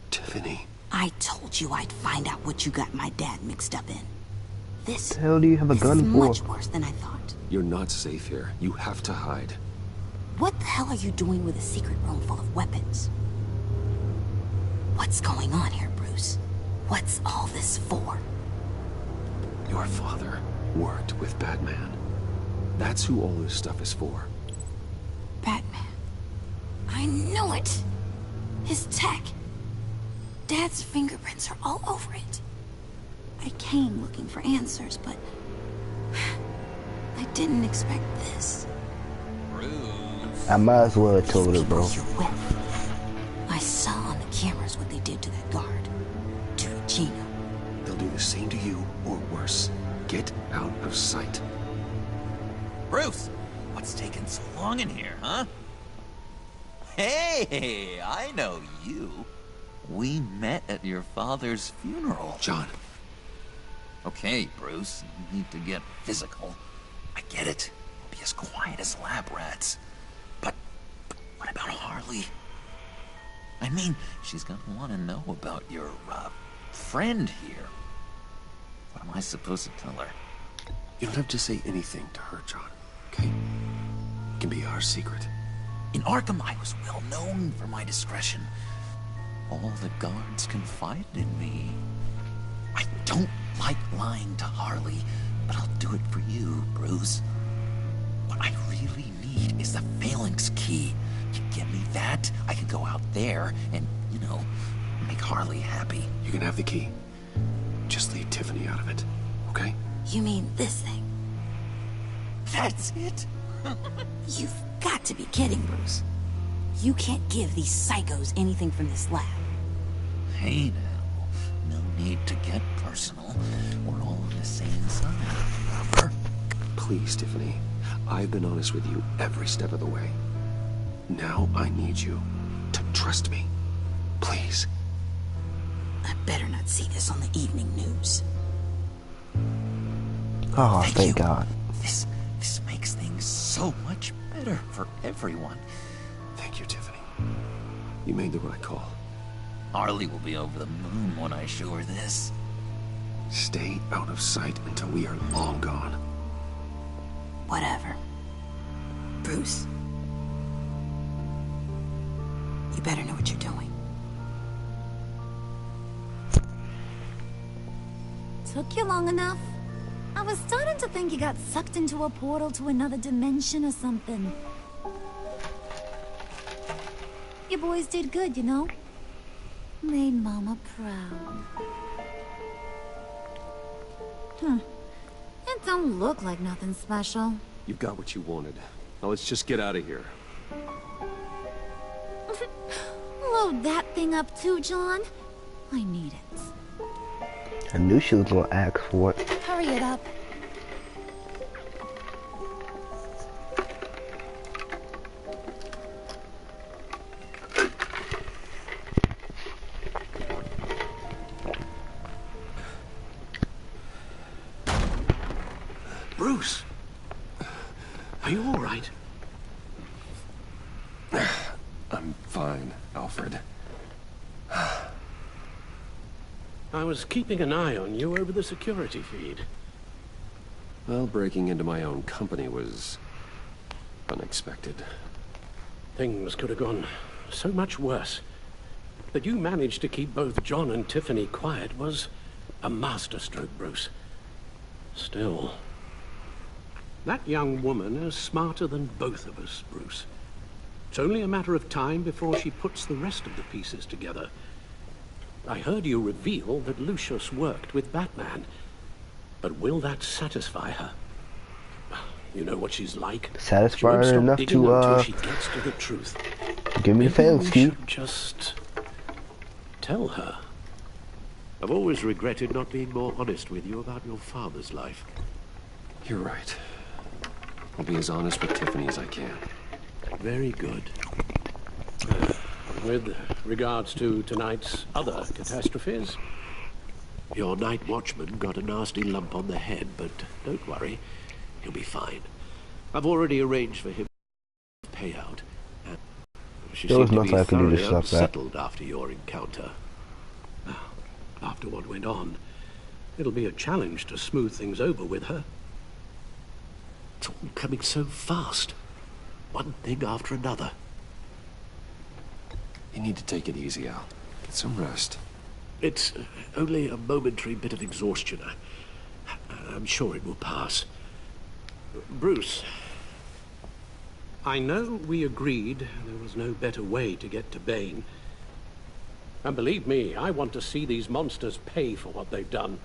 Tiffany. I told you I'd find out what you got my dad mixed up in. This What the hell do you have a gun is for? much worse than I thought. You're not safe here. You have to hide. What the hell are you doing with a secret room full of weapons? What's going on here, Bruce? What's all this for? Your father worked with Batman. That's who all this stuff is for. Batman. I knew it! His tech. Dad's fingerprints are all over it. I came looking for answers, but I didn't expect this. I might as well have told her, bro. You're with. I saw on the cameras what they did to that guard. To Regina. They'll do the same to you, or worse. Get out of sight. Bruce, what's taking so long in here, huh? Hey, I know you. We met at your father's funeral. John. Okay, Bruce, you need to get physical. I get it. We'll be as quiet as lab rats. But what about Harley? I mean, she's gonna want to know about your, friend here. What am I supposed to tell her? You don't have to say anything to her, John, okay? It can be our secret. In Arkham, I was well known for my discretion. All the guards confided in me. I don't like lying to Harley, but I'll do it for you, Bruce. What I really need is the Phalanx key. You get me that? I could go out there and, you know, make Harley happy. You can have the key. Just leave Tiffany out of it, okay? You mean this thing? That's it? You've got to be kidding, Bruce. You can't give these psychos anything from this lab. Hey now, no need to get personal. We're all on the same side, remember? Please, Tiffany. I've been honest with you every step of the way. Now I need you to trust me. Please. I better not see this on the evening news. Oh, thank God. This makes things so much better for everyone. Thank you, Tiffany. You made the right call. Harley will be over the moon when I show her this. Stay out of sight until we are long gone. Whatever. Bruce. You better know what you're doing. Took you long enough? I was starting to think you got sucked into a portal to another dimension or something. You boys did good, you know? Made Mama proud. It don't look like nothing special. You've got what you wanted. Now let's just get out of here. Load that thing up too, John. I need it. I knew she was gonna ask for it. Hurry it up. Bruce! Are you all right? I'm fine, Alfred. I was keeping an eye on you over the security feed. Well, breaking into my own company was unexpected. Things could have gone so much worse. That you managed to keep both John and Tiffany quiet was a masterstroke, Bruce. Still, that young woman is smarter than both of us, Bruce. It's only a matter of time before she puts the rest of the pieces together. I heard you reveal that Lucius worked with Batman. But will that satisfy her? You know what she's like. Satisfy her enough to, until she gets to the truth. Give me the Phalanx key. Just tell her. I've always regretted not being more honest with you about your father's life. You're right. I'll be as honest with Tiffany as I can. Very good. With regards to tonight's other catastrophes, your night watchman got a nasty lump on the head, but don't worry, he'll be fine. I've already arranged for him to payout. And she there was seemed to nothing be I could do to thoroughly stop that. unsettled after your encounter. After what went on, it'll be a challenge to smooth things over with her. It's all coming so fast. One thing after another. You need to take it easy, Al. Get some rest. It's only a momentary bit of exhaustion. I'm sure it will pass. Bruce, I know we agreed there was no better way to get to Bane. And believe me, I want to see these monsters pay for what they've done.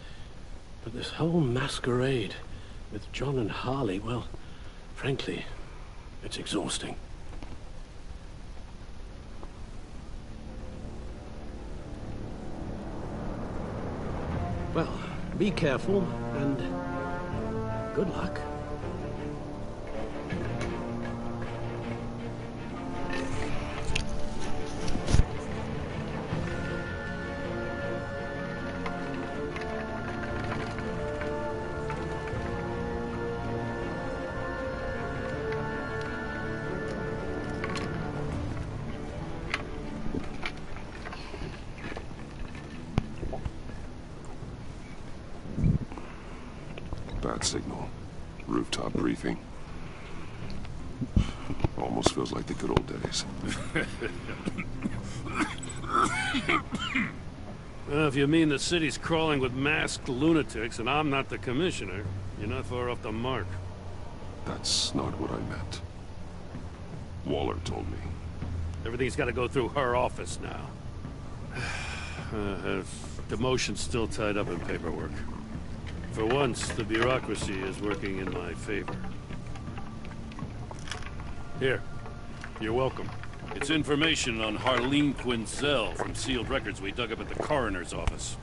But this whole masquerade with John and Harley, well, frankly, it's exhausting. Well, be careful, and good luck. Bad signal. Rooftop briefing. Almost feels like the good old days. Well, if you mean the city's crawling with masked lunatics and I'm not the commissioner, You're not far off the mark. That's not what I meant. Waller told me. Everything's got to go through her office now. Her demotion's still tied up in paperwork. For once, the bureaucracy is working in my favor. Here. You're welcome. It's information on Harleen Quinzel from sealed records we dug up at the coroner's office.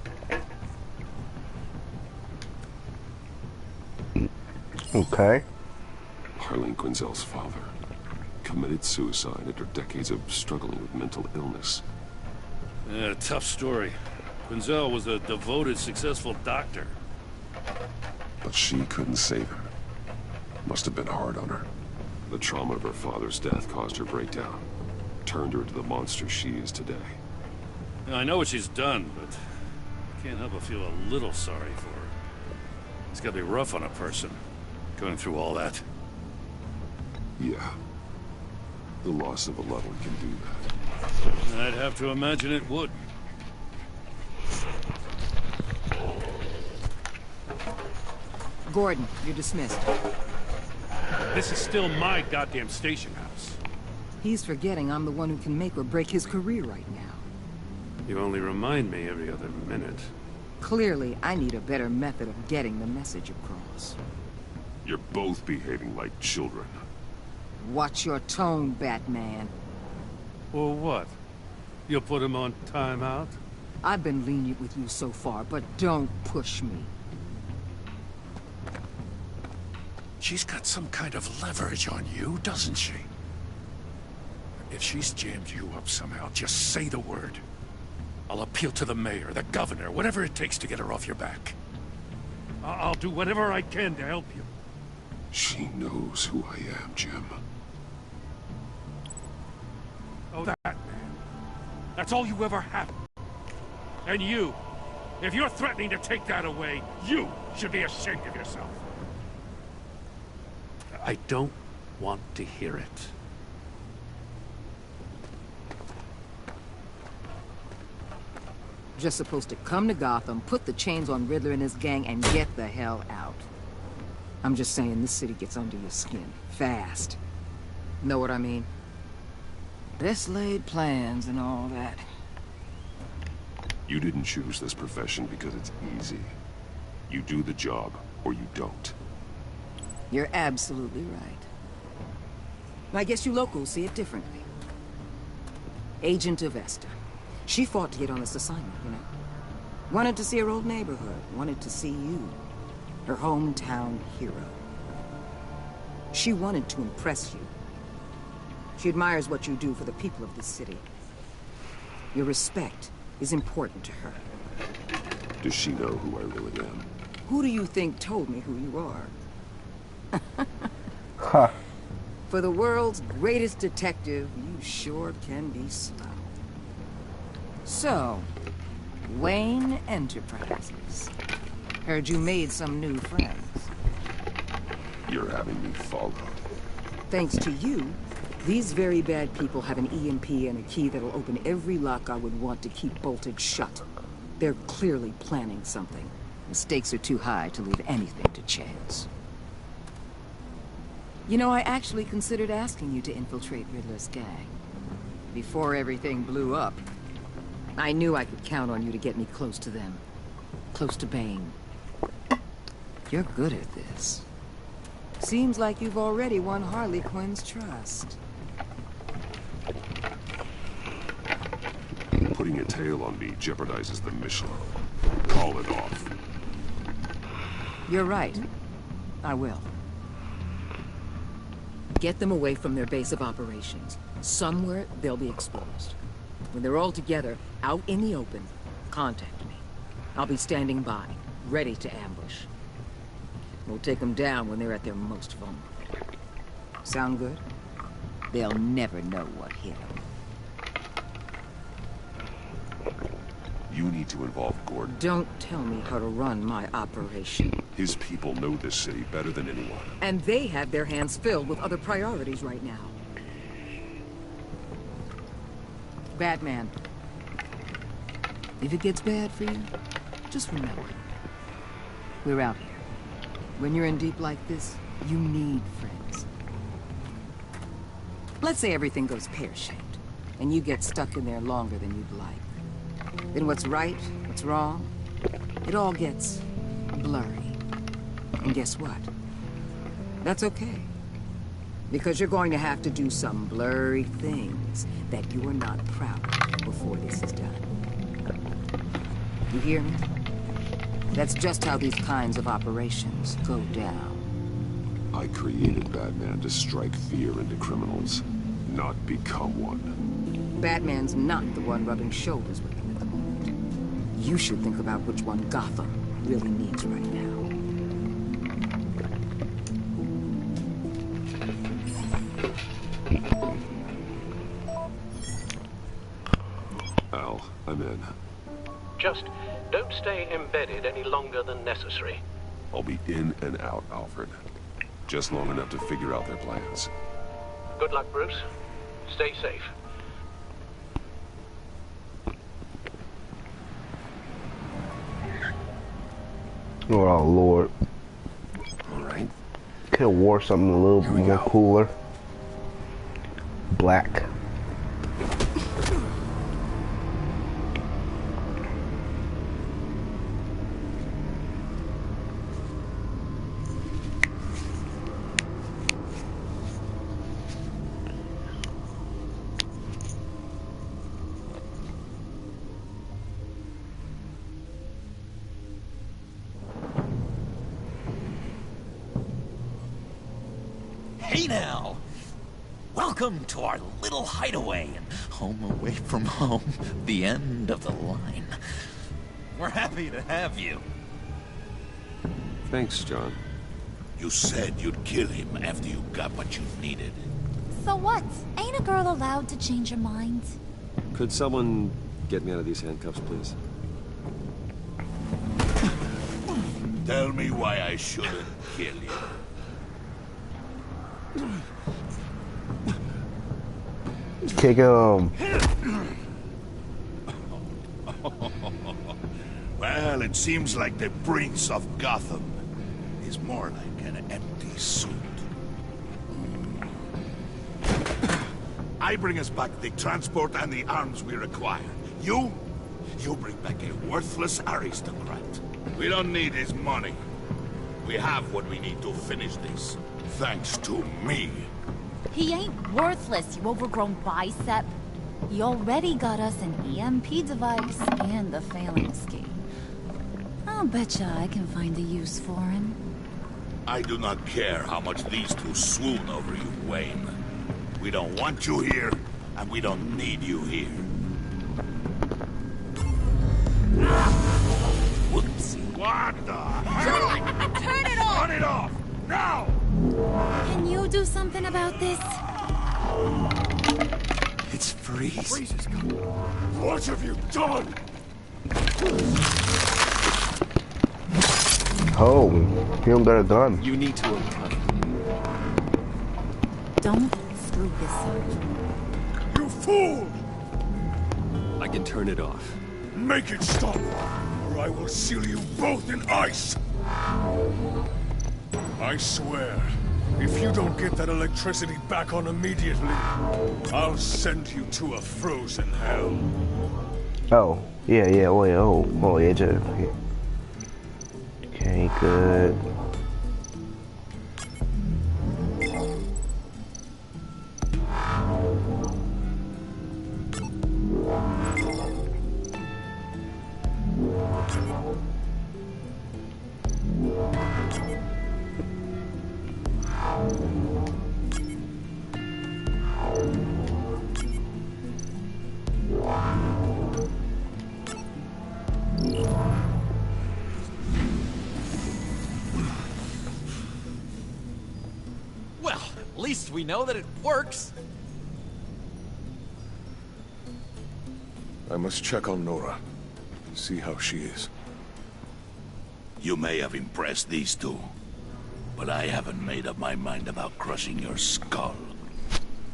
Okay. Harleen Quinzel's father committed suicide after decades of struggling with mental illness. Yeah, tough story. Quinzel was a devoted, successful doctor. But she couldn't save him. Must have been hard on her. The trauma of her father's death caused her breakdown. Turned her into the monster she is today. I know what she's done, but I can't help but feel a little sorry for her. It's gotta be rough on a person, going through all that. Yeah. The loss of a loved one can do that. I'd have to imagine it would. Gordon, you're dismissed. This is still my goddamn station house. He's forgetting I'm the one who can make or break his career right now. You only remind me every other minute. Clearly, I need a better method of getting the message across. You're both behaving like children. Watch your tone, Batman. Or what? You'll put him on timeout? I've been lenient with you so far, but don't push me. She's got some kind of leverage on you, doesn't she? If she's jammed you up somehow, just say the word. I'll appeal to the mayor, the governor, whatever it takes to get her off your back. I'll do whatever I can to help you. She knows who I am, Jim. Oh, that man. That's all you ever had. And you, if you're threatening to take that away, you should be ashamed of yourself. I don't want to hear it. Just supposed to come to Gotham, put the chains on Riddler and his gang, and get the hell out. I'm just saying, this city gets under your skin. Fast. Know what I mean? Best laid plans and all that. You didn't choose this profession because it's easy. You do the job, or you don't. You're absolutely right. I guess you locals see it differently. Agent of Vesta. She fought to get on this assignment, you know. Wanted to see her old neighborhood. Wanted to see you. Her hometown hero. She wanted to impress you. She admires what you do for the people of this city. Your respect is important to her. Does she know who I really am? Who do you think told me who you are? Huh. For the world's greatest detective, you sure can be slow. So, Wayne Enterprises. Heard you made some new friends. You're having me followed. Thanks to you, these very bad people have an EMP and a key that'll open every lock I would want to keep bolted shut. They're clearly planning something. The stakes are too high to leave anything to chance. You know, I actually considered asking you to infiltrate Riddler's gang. Before everything blew up. I knew I could count on you to get me close to them. Close to Bane. You're good at this. Seems like you've already won Harley Quinn's trust. Putting a tail on me jeopardizes the mission. Call it off. You're right. I will. Get them away from their base of operations. Somewhere they'll be exposed. When they're all together, out in the open, contact me. I'll be standing by, ready to ambush. We'll take them down when they're at their most vulnerable. Sound good? They'll never know what hit them. You need to involve Gordon. Don't tell me how to run my operation. His people know this city better than anyone. And they have their hands filled with other priorities right now. Batman. If it gets bad for you, just remember. We're out here. When you're in deep like this, you need friends. Let's say everything goes pear-shaped, and you get stuck in there longer than you'd like. Then what's right, what's wrong, it all gets blurry. And guess what? That's okay. Because you're going to have to do some blurry things that you are not proud of before this is done. You hear me? That's just how these kinds of operations go down. I created Batman to strike fear into criminals, not become one. Batman's not the one rubbing shoulders with him at the moment. You should think about which one Gotham really needs right now. Al, I'm in. Just don't stay embedded any longer than necessary. I'll be in and out, Alfred. Just long enough to figure out their plans. Good luck, Bruce. Stay safe. Oh, Lord. Alright. Could have wore something a little more cooler. Black. Hey now! Welcome to our little hideaway and home away from home, the end of the line. We're happy to have you. Thanks, John. You said you'd kill him after you got what you needed. So what? Ain't a girl allowed to change her mind? Could someone get me out of these handcuffs, please? Tell me why I shouldn't kill you. Kick him. Well, it seems like the Prince of Gotham is more like an empty suit. I bring us back the transport and the arms we require. You bring back a worthless aristocrat. We don't need his money. We have what we need to finish this. Thanks to me. He ain't worthless, you overgrown bicep. He already got us an EMP device and a phalanx key. I'll betcha I can find a use for him. I do not care how much these two swoon over you, Wayne. We don't want you here, and we don't need you here. Whoopsie. What the hell? Turn it off! Turn it off! Now! Can you do something about this? It's Freeze. Freeze is coming. What have you done? Oh, he don't got a gun. You need to uncuff me. Don't screw this up. You fool! I can turn it off. Make it stop, or I will seal you both in ice! I swear, if you don't get that electricity back on immediately, I'll send you to a frozen hell. Oh, yeah, wait, oh, yeah, just, okay, good. Well, at least we know that it works. I must check on Nora. See how she is. You may have impressed these two, but I haven't made up my mind about crushing your skull.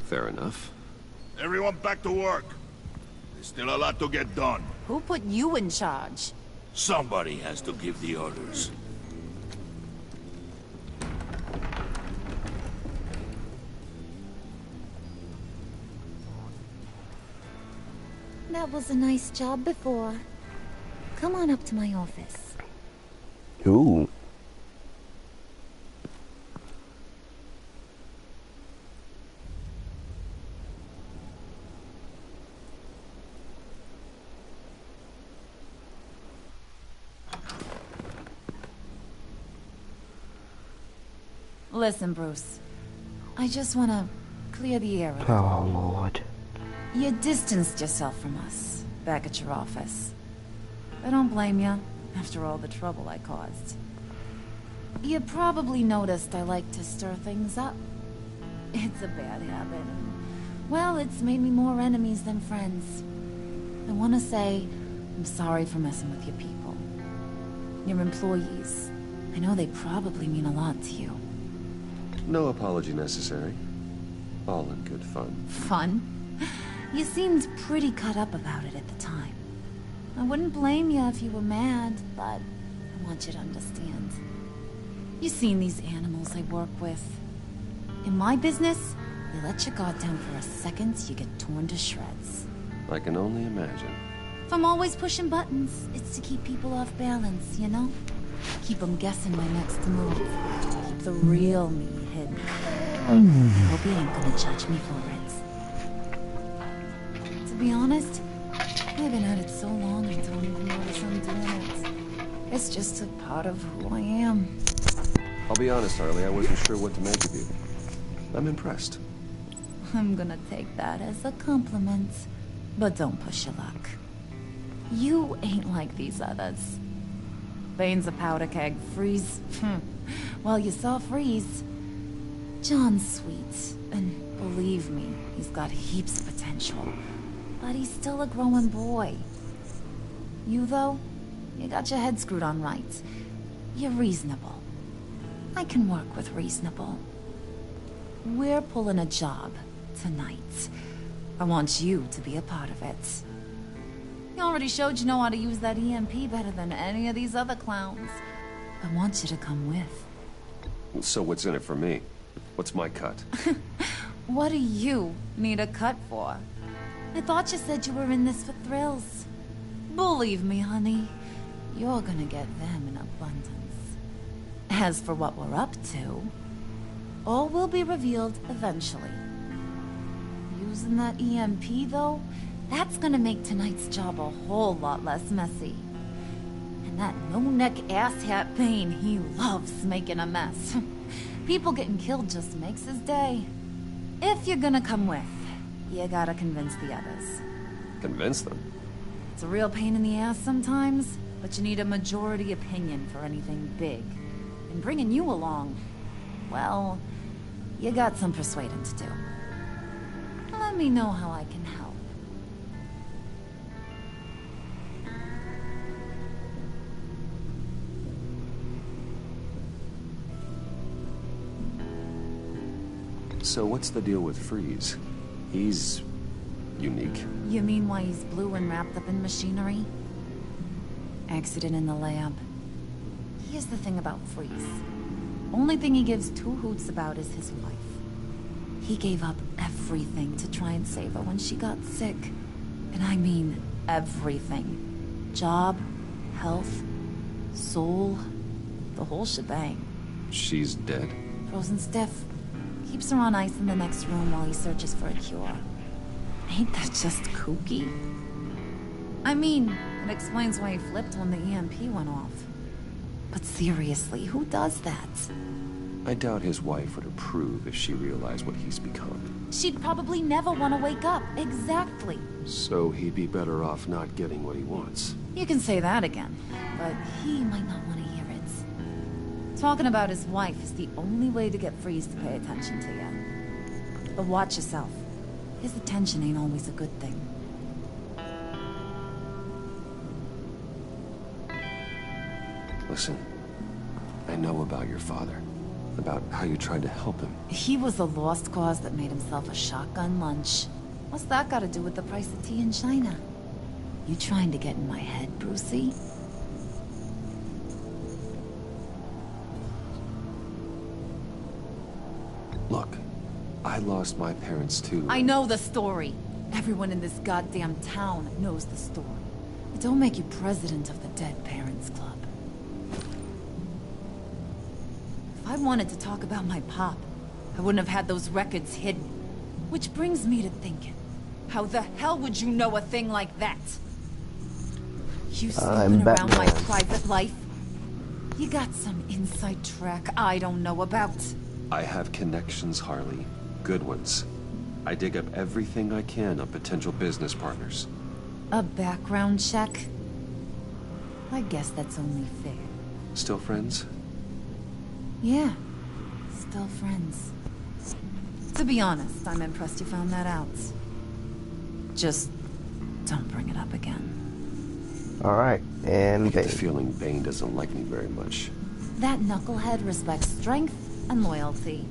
Fair enough. Everyone back to work. There's still a lot to get done. Who put you in charge? Somebody has to give the orders. That was a nice job before. Come on up to my office. Ooh. Listen, Bruce. I just want to clear the air a little. Oh, Lord. You distanced yourself from us back at your office. I don't blame you, after all the trouble I caused. You probably noticed I like to stir things up. It's a bad habit. Well, it's made me more enemies than friends. I want to say I'm sorry for messing with your people. Your employees. I know they probably mean a lot to you. No apology necessary. All in good fun. Fun? You seemed pretty cut up about it at the time. I wouldn't blame you if you were mad, but I want you to understand. You've seen these animals I work with. In my business, you let your guard down for a second, you get torn to shreds. I can only imagine. If I'm always pushing buttons, it's to keep people off balance, you know? Keep them guessing my next move. Keep the real me hidden. Hope you ain't gonna judge me for it. To be honest, I've been at it so long I don't even notice I'm doing it. It's just a part of who I am. I'll be honest, Harley, I wasn't sure what to make of you. I'm impressed. I'm gonna take that as a compliment. But don't push your luck. You ain't like these others. Bane's a powder keg. Freeze. Well, you saw Freeze. John's sweet, and believe me, he's got heaps of potential. But he's still a growing boy. You, though, you got your head screwed on right. You're reasonable. I can work with reasonable. We're pulling a job tonight. I want you to be a part of it. You already showed you know how to use that EMP better than any of these other clowns. I want you to come with. So what's in it for me? What's my cut? What do you need a cut for? I thought you said you were in this for thrills. Believe me, honey, you're gonna get them in abundance. As for what we're up to, all will be revealed eventually. Using that EMP, though, that's gonna make tonight's job a whole lot less messy. And that no-neck asshat Bane, he loves making a mess. People getting killed just makes his day. If you're gonna come with, you gotta convince the others. Convince them? It's a real pain in the ass sometimes, but you need a majority opinion for anything big. And bringing you along, well, you got some persuading to do. Let me know how I can help. So what's the deal with Freeze? He's unique. You mean why he's blue and wrapped up in machinery? Accident in the lab. Here's the thing about Freeze. Only thing he gives two hoots about is his wife. He gave up everything to try and save her when she got sick. And I mean everything. Job, health, soul, the whole shebang. She's dead? Frozen stiff. Keeps her on ice in the next room while he searches for a cure. Ain't that just kooky? I mean, it explains why he flipped when the EMP went off. But seriously, who does that? I doubt his wife would approve if she realized what he's become. She'd probably never want to wake up. Exactly. So he'd be better off not getting what he wants. You can say that again, but he might not want to hear it. Talking about his wife is the only way to get Freeze to pay attention to you. But watch yourself. His attention ain't always a good thing. Listen, I know about your father. About how you tried to help him. He was a lost cause that made himself a shotgun lunch. What's that got to do with the price of tea in China? You trying to get in my head, Brucey? Look, I lost my parents too. I know the story. Everyone in this goddamn town knows the story. It don't make you president of the Dead Parents Club. If I wanted to talk about my pop, I wouldn't have had those records hidden. Which brings me to thinking, how the hell would you know a thing like that? You snooping around my private life? You got some inside track I don't know about. I have connections, Harley. Good ones. I dig up everything I can on potential business partners. A background check? I guess that's only fair. Still friends? Yeah, still friends. To be honest, I'm impressed you found that out. Just don't bring it up again. Alright, and I get the feeling Bane doesn't like me very much. That knucklehead respects strength and loyalty.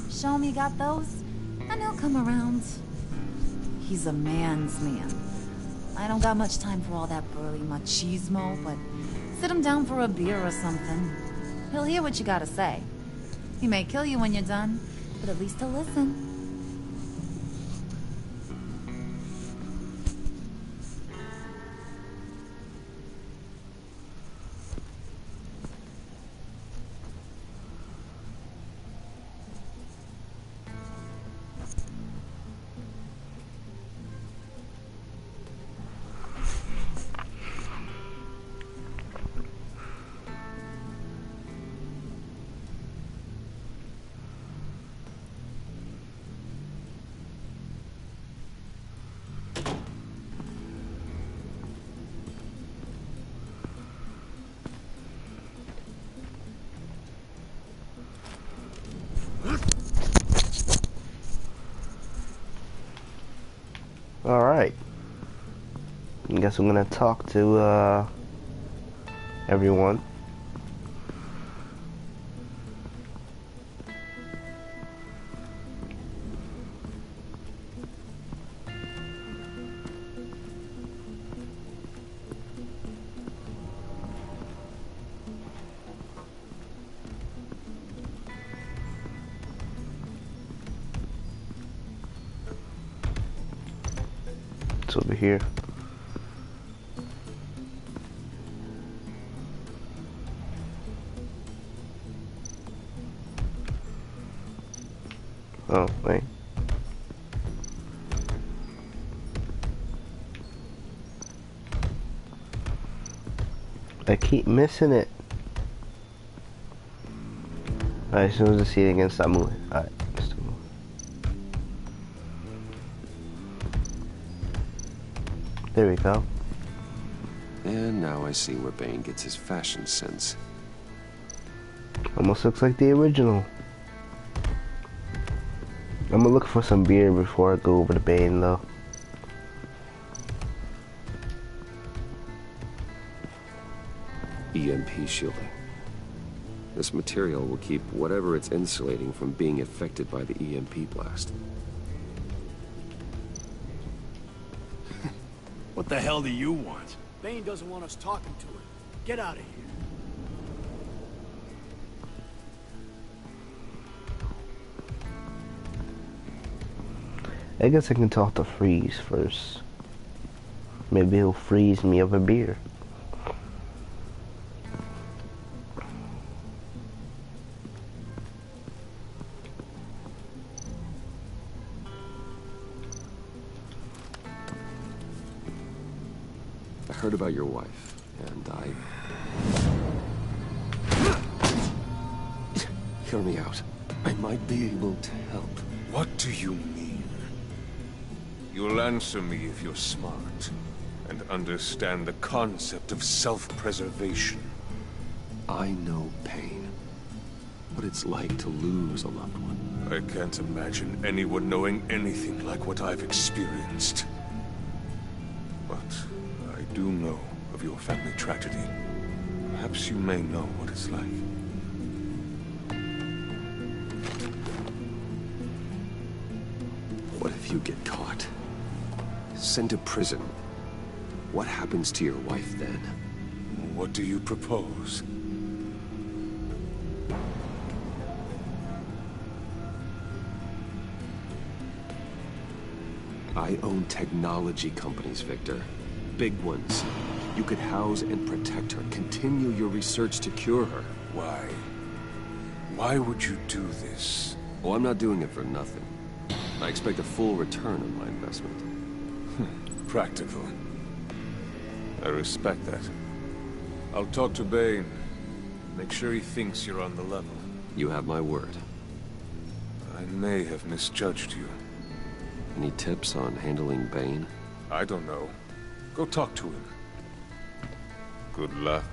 Show him you got those, and he'll come around. He's a man's man. I don't got much time for all that burly machismo, but sit him down for a beer or something. He'll hear what you gotta say. He may kill you when you're done, but at least he'll listen. Alright. I guess I'm gonna talk to everyone. It's over here. Oh, wait. I keep missing it. Alright, as soon as I see it again, stop moving. Alright, let's move. There we go. And now I see where Bane gets his fashion sense. Almost looks like the original. I'm gonna look for some beer before I go over to Bane, though. EMP shielding. This material will keep whatever it's insulating from being affected by the EMP blast. What the hell do you want? Bane doesn't want us talking to him. Get out of here. I guess I can talk to Freeze first. Maybe he'll freeze me of a beer. I heard about your wife, and hear me out. I might be able to help. What do you mean? You'll answer me if you're smart and understand the concept of self-preservation. I know pain. What it's like to lose a loved one. I can't imagine anyone knowing anything like what I've experienced. But I do know of your family tragedy. Perhaps you may know what it's like. What if you get caught? Sent to prison. What happens to your wife then? What do you propose? I own technology companies, Victor. Big ones. You could house and protect her, continue your research to cure her. Why? Why would you do this? Oh, I'm not doing it for nothing. I expect a full return on my investment. Practical. I respect that. I'll talk to Bane. Make sure he thinks you're on the level. You have my word. I may have misjudged you. Any tips on handling Bane? I don't know. Go talk to him. Good luck.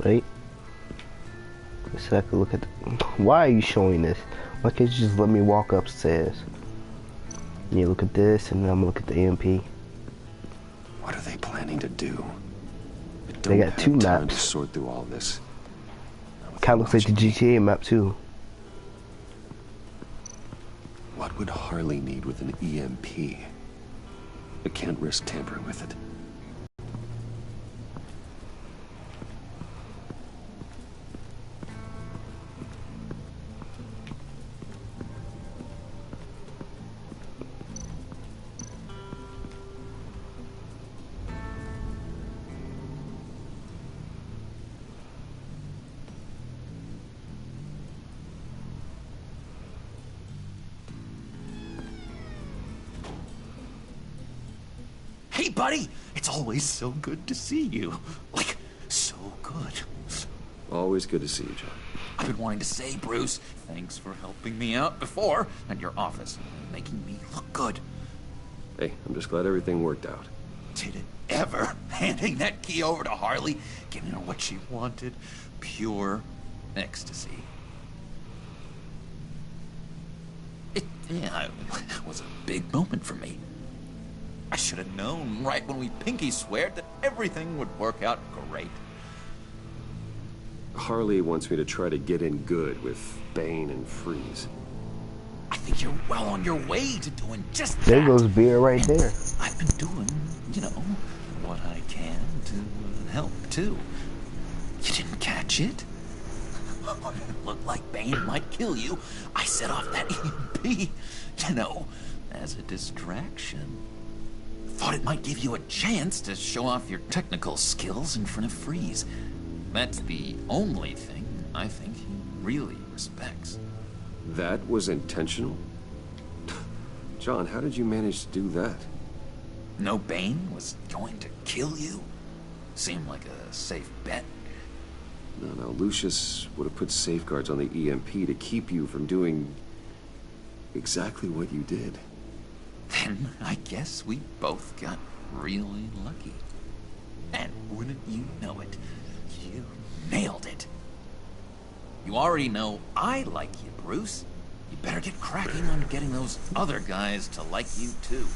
Wait. So I could look at the... Why are you showing this? Why can't you just let me walk upstairs? You look at this, and then I'm gonna look at the EMP. What are they planning to do? They got two time maps. to sort through all this. Kinda looks like the GTA map too. What would Harley need with an EMP? I can't risk tampering with it. Hey, buddy! It's always so good to see you. Like, so good. Always good to see you, John. I've been wanting to say, Bruce, thanks for helping me out before at your office, making me look good. Hey, I'm just glad everything worked out. Did it ever? Handing that key over to Harley, giving her what she wanted. Pure ecstasy. It was a big moment for me. I should have known right when we pinky sweared that everything would work out great. Harley wants me to try to get in good with Bane and Freeze. I think you're well on your way to doing just that. There goes beer right there. I've been doing, what I can to help, too. You didn't catch it? It looked like Bane might kill you. I set off that EMP, as a distraction. Thought it might give you a chance to show off your technical skills in front of Freeze. That's the only thing I think he really respects. That was intentional? John, how did you manage to do that? No Bane was going to kill you? Seemed like a safe bet. No, Lucius would have put safeguards on the EMP to keep you from doing exactly what you did. Then I guess we both got really lucky. And wouldn't you know it, you nailed it. You already know I like you, Bruce. You better get cracking on getting those other guys to like you too.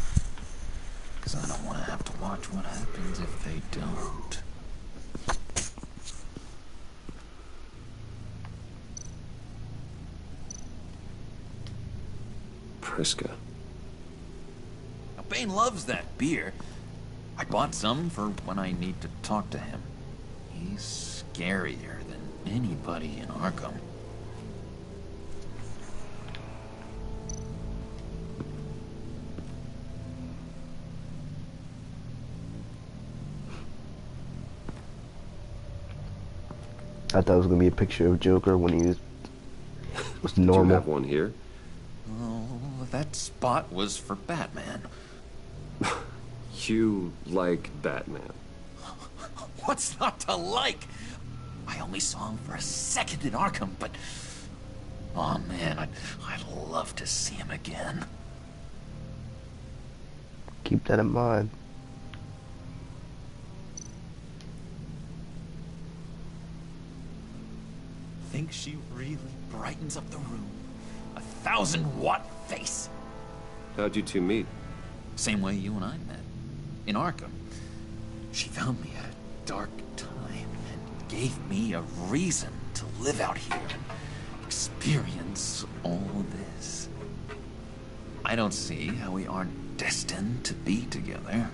Because I don't want to have to watch what happens if they don't. Priska. Now, Bane loves that beer. I bought some for when I need to talk to him. He's scarier than anybody in Arkham. I thought it was gonna be a picture of Joker when he was normal. Do you have one here? Oh, that spot was for Batman. You like Batman? What's not to like? I only saw him for a second in Arkham, but... oh man, I'd love to see him again. Keep that in mind. Think she really brightens up the room. 1,000-watt face. How'd you two meet? Same way you and I met. In Arkham. She found me at a dark time and gave me a reason to live out here and experience all this. I don't see how we aren't destined to be together.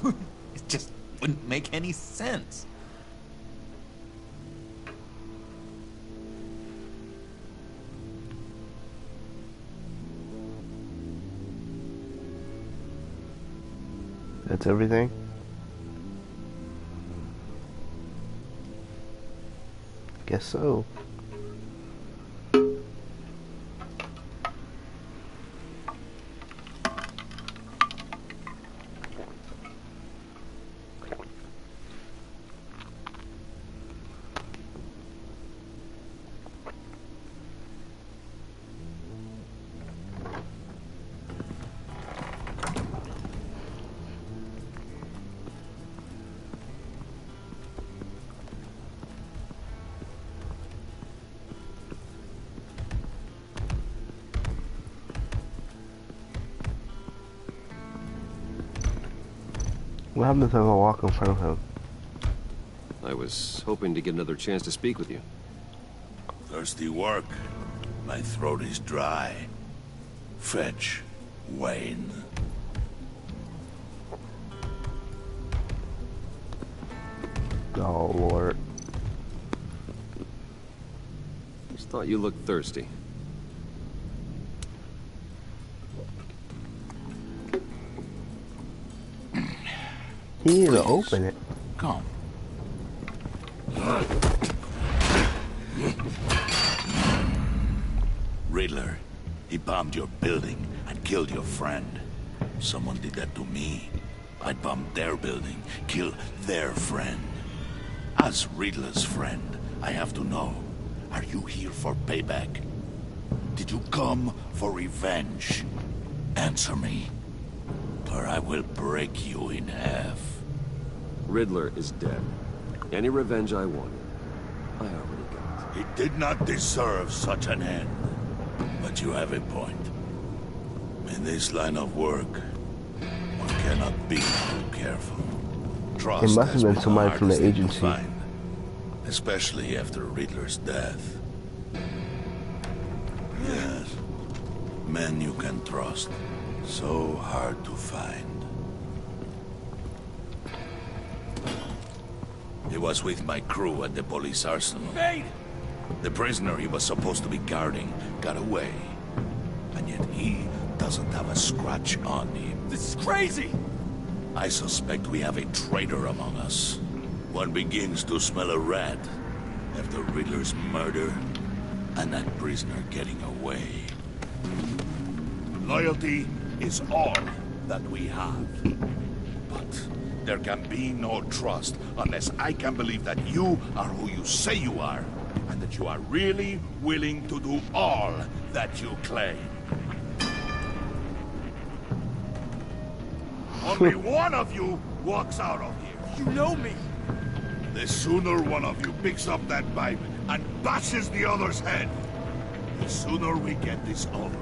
It just wouldn't make any sense. That's everything? Guess so. What happens if I walk in front of him? I was hoping to get another chance to speak with you. Thirsty work. My throat is dry. Fetch Wayne. Oh, Lord. Just thought you looked thirsty. He need to open it. Come. Riddler, he bombed your building and killed your friend. Someone did that to me. I'd bomb their building, kill their friend. As Riddler's friend, I have to know, are you here for payback? Did you come for revenge? Answer me, or I will break you in half. Riddler is dead. Any revenge I wanted, I already got. He did not deserve such an end. But you have a point. In this line of work, one cannot be too careful. Trust It must have been has somebody the from the hardest thing to agency. find, especially after Riddler's death. Yes. Men you can trust. So hard to find. He was with my crew at the police arsenal. Hey! The prisoner he was supposed to be guarding got away. And yet he doesn't have a scratch on him. This is crazy! I suspect we have a traitor among us. One begins to smell a rat after Riddler's murder and that prisoner getting away. Loyalty is all that we have. But there can be no trust unless I can believe that you are who you say you are, and that you are really willing to do all that you claim. Only one of you walks out of here. You know me! The sooner one of you picks up that pipe and bashes the other's head, the sooner we get this over.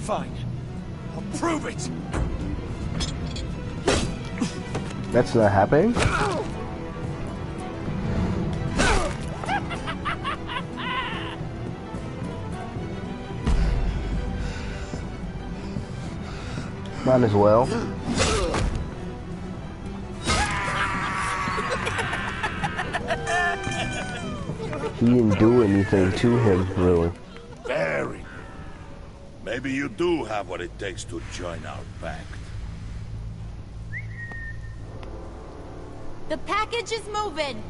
Fine. I'll prove it! That's not happening? Might as well. He didn't do anything to him, really. Very. Maybe you do have what it takes to join our pact. The package is moving.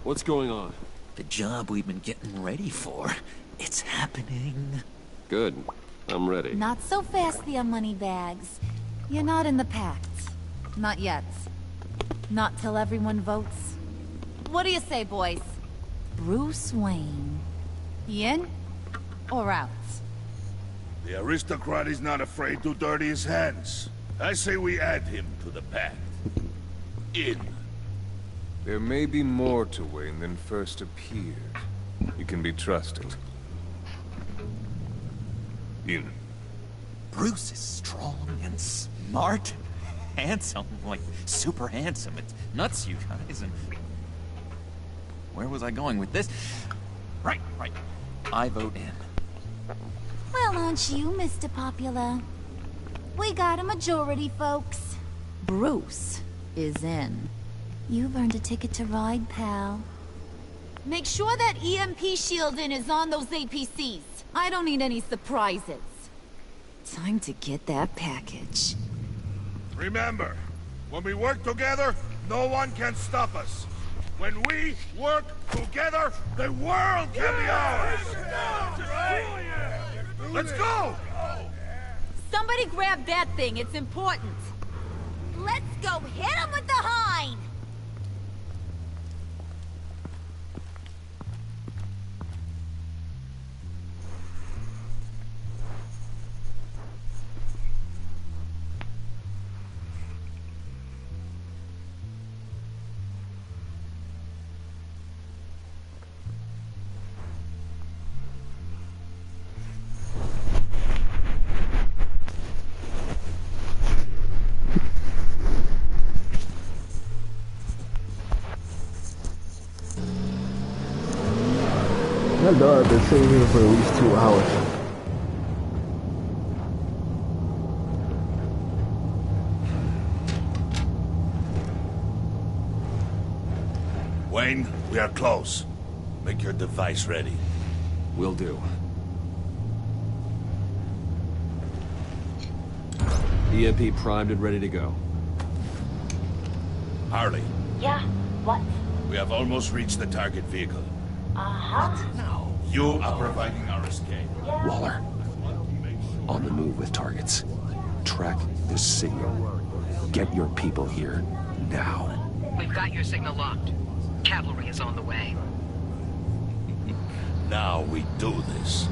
What's going on? The job we've been getting ready for. It's happening. Good. I'm ready. Not so fast, the money bags. You're not in the pact. Not yet. Not till everyone votes. What do you say, boys? Bruce Wayne. He in or out? The aristocrat is not afraid to dirty his hands. I say we add him to the pact. In. There may be more to Wayne than first appeared. You can be trusted. In. Bruce is strong and smart. Handsome, like super handsome. It's nuts, you guys, and... Where was I going with this? Right. I vote in. Well, aren't you, Mr. Popular? We got a majority, folks. Bruce is in. You've earned a ticket to ride, pal. Make sure that EMP shielding is on those APCs. I don't need any surprises. Time to get that package. Remember, when we work together, no one can stop us. When we work together, the world can be ours! Let's go! Somebody grab that thing, it's important. Let's go hit him with the hind! I know I've been sitting here for at least 2 hours. Wayne, we are close. Make your device ready. Will do. EMP primed and ready to go. Harley, Yeah? What? we have almost reached the target vehicle. Uh-huh. No. You are providing our escape. Waller, on the move with targets. Track this signal. Get your people here now. We've got your signal locked. Cavalry is on the way. Now we do this.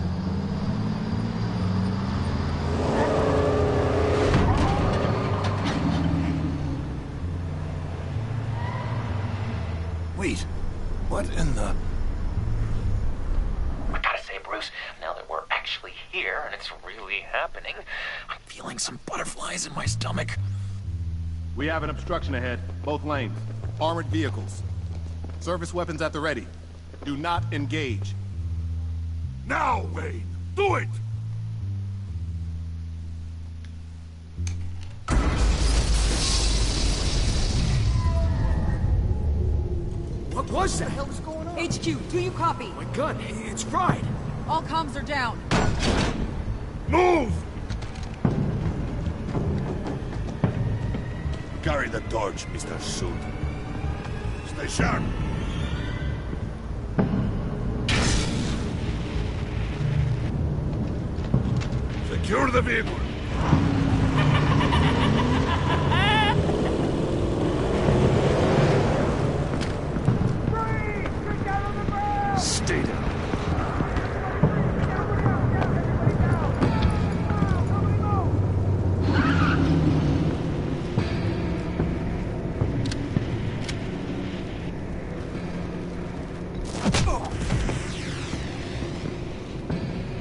Wait, what in the... I gotta say, Bruce, now that we're actually here and it's really happening, I'm feeling some butterflies in my stomach. We have an obstruction ahead, both lanes. Armored vehicles. Service weapons at the ready. Do not engage. Now, Wayne! Do it! What was that? What the hell is going on? HQ, do you copy? My gun, it's fried. All comms are down. Move! Carry the torch, Mr. Suit. Stay sharp. Secure the vehicle. Stay down.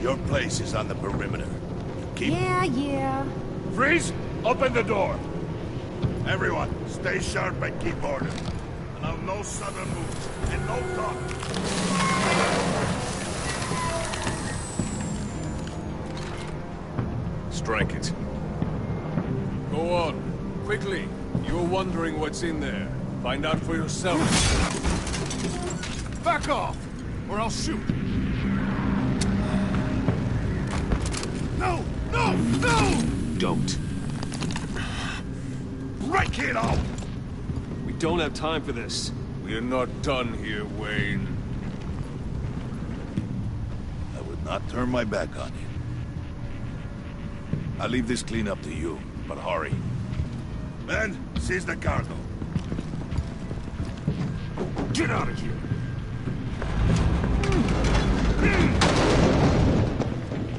Your place is on the perimeter. Keep... Yeah. Freeze! Open the door! Everyone, stay sharp and keep order. Allow no sudden moves, and no talk. Strike it. Go on. Quickly. You're wondering what's in there. Find out for yourself. Back off, or I'll shoot. No! No! No! Don't. Break it out! We don't have time for this. We're not done here, Wayne. I would not turn my back on you. I'll leave this cleanup to you, but hurry. Men, seize the cargo. Get out of here!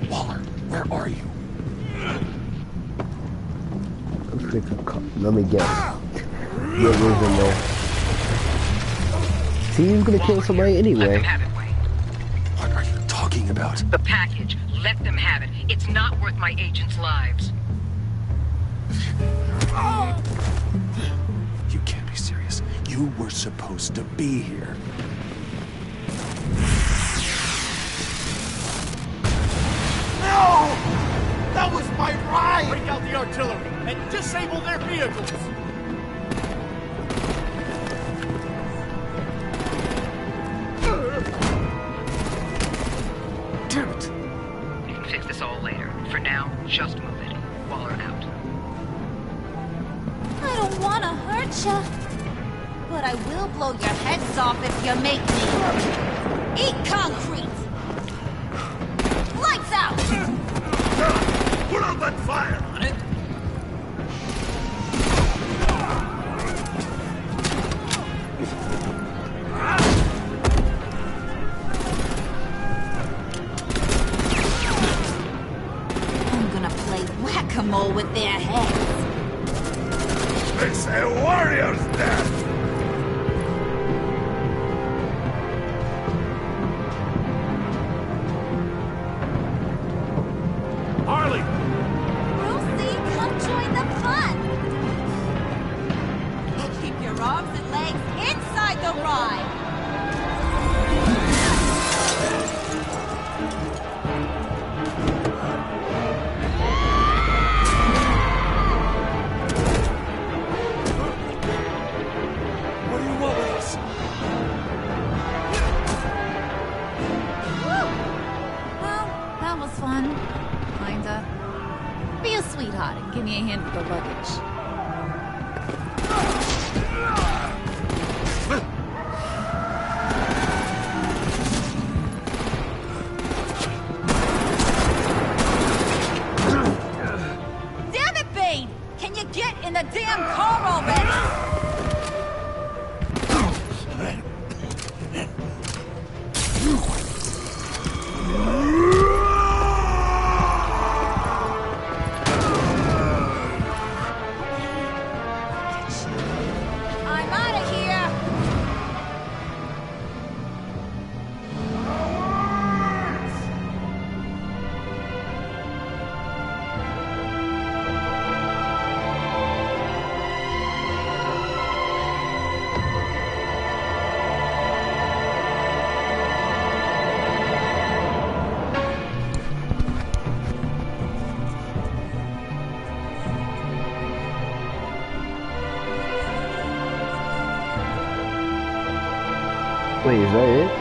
Waller, where are you? Let me guess. What was in there? See, he's gonna kill somebody anyway. What are you talking about? The package. Let them have it. It's not worth my agents' lives. You can't be serious. You were supposed to be here. No! That was my ride! Break out the artillery and disable their vehicles! Damn it! You can fix this all later. For now, just move it. Waller out. I don't want to hurt ya, but I will blow your heads off if you make me. Eat concrete! Lights out! Put out that fire! On it? I'm gonna play whack-a-mole with their heads. It's a warrior's death! Harley! Brucey, come join the fun! Keep your arms and legs inside the ride! What do you want with us? Well, that was fun. Kinda. Be a sweetheart and give me a hand with the luggage. Damn it, Bane! Can you get in the damn car already? I'm out of here! Wait, is that it?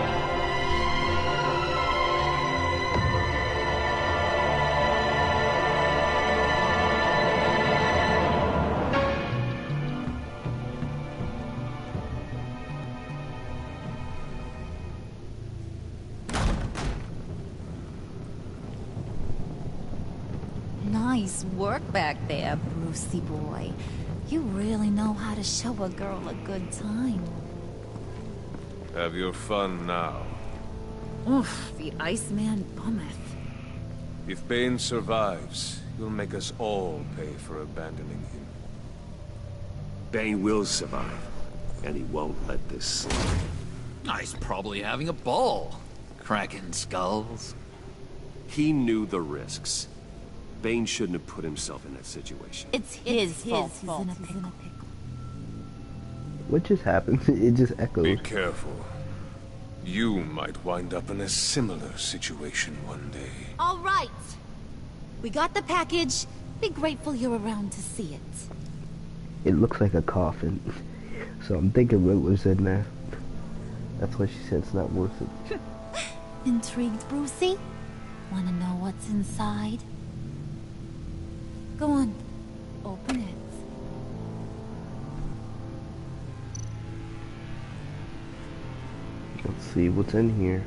Nice work back there, Brucey boy. You really know how to show a girl a good time. Have your fun now. Oof, the Iceman bummeth. If Bane survives, you'll make us all pay for abandoning him. Bane will survive, and he won't let this slide. He's probably having a ball. Cracking skulls. He knew the risks. Bane shouldn't have put himself in that situation. It's his fault. He's in a pickle. What just happened? It just Be echoed. careful. You might wind up in a similar situation one day. All right. We got the package. Be grateful you're around to see it. It looks like a coffin. So I'm thinking what was in there. That's why she said it's not worth it. Intrigued, Brucey? Wanna know what's inside? Go on. Open it. Let's see what's in here.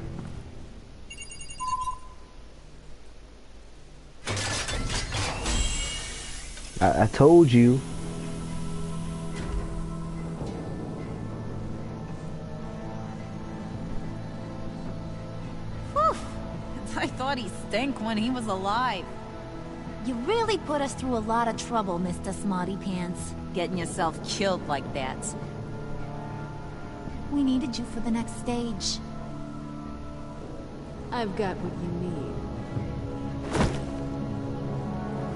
I told you. Whew. I thought he stank when he was alive. You really put us through a lot of trouble, Mr. Smarty Pants. Getting yourself killed like that. We needed you for the next stage. I've got what you need.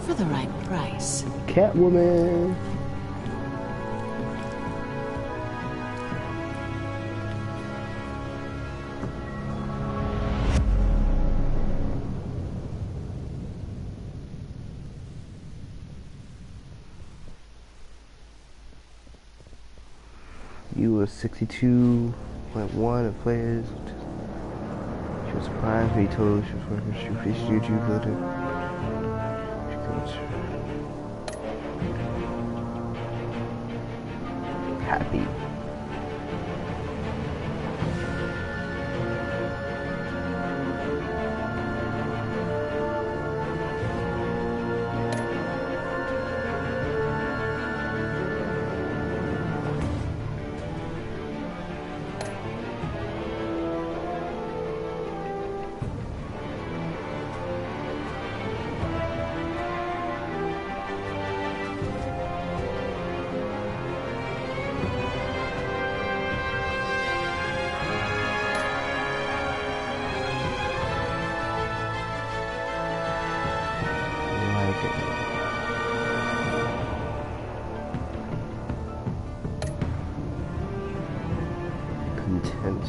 For the right price. Catwoman. You were 62.1 of players. She was surprised when he told her she was working. She faced YouTube building. She comes. happy. Content.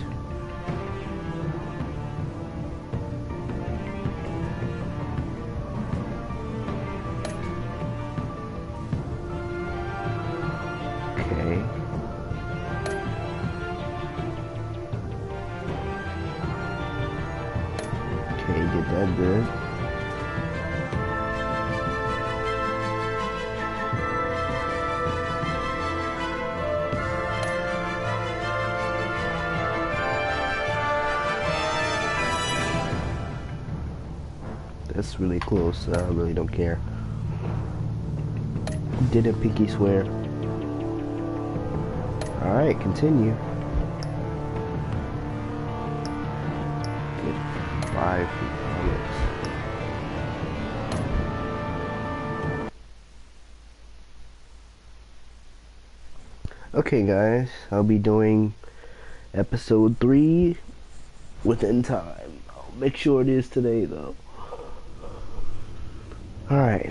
Okay. Okay, get that good. That's really close. I really don't care. Did a pinky swear. Alright, continue. Get 5 comments. Okay guys, I'll be doing episode 3 within time. I'll make sure it is today though. Alright.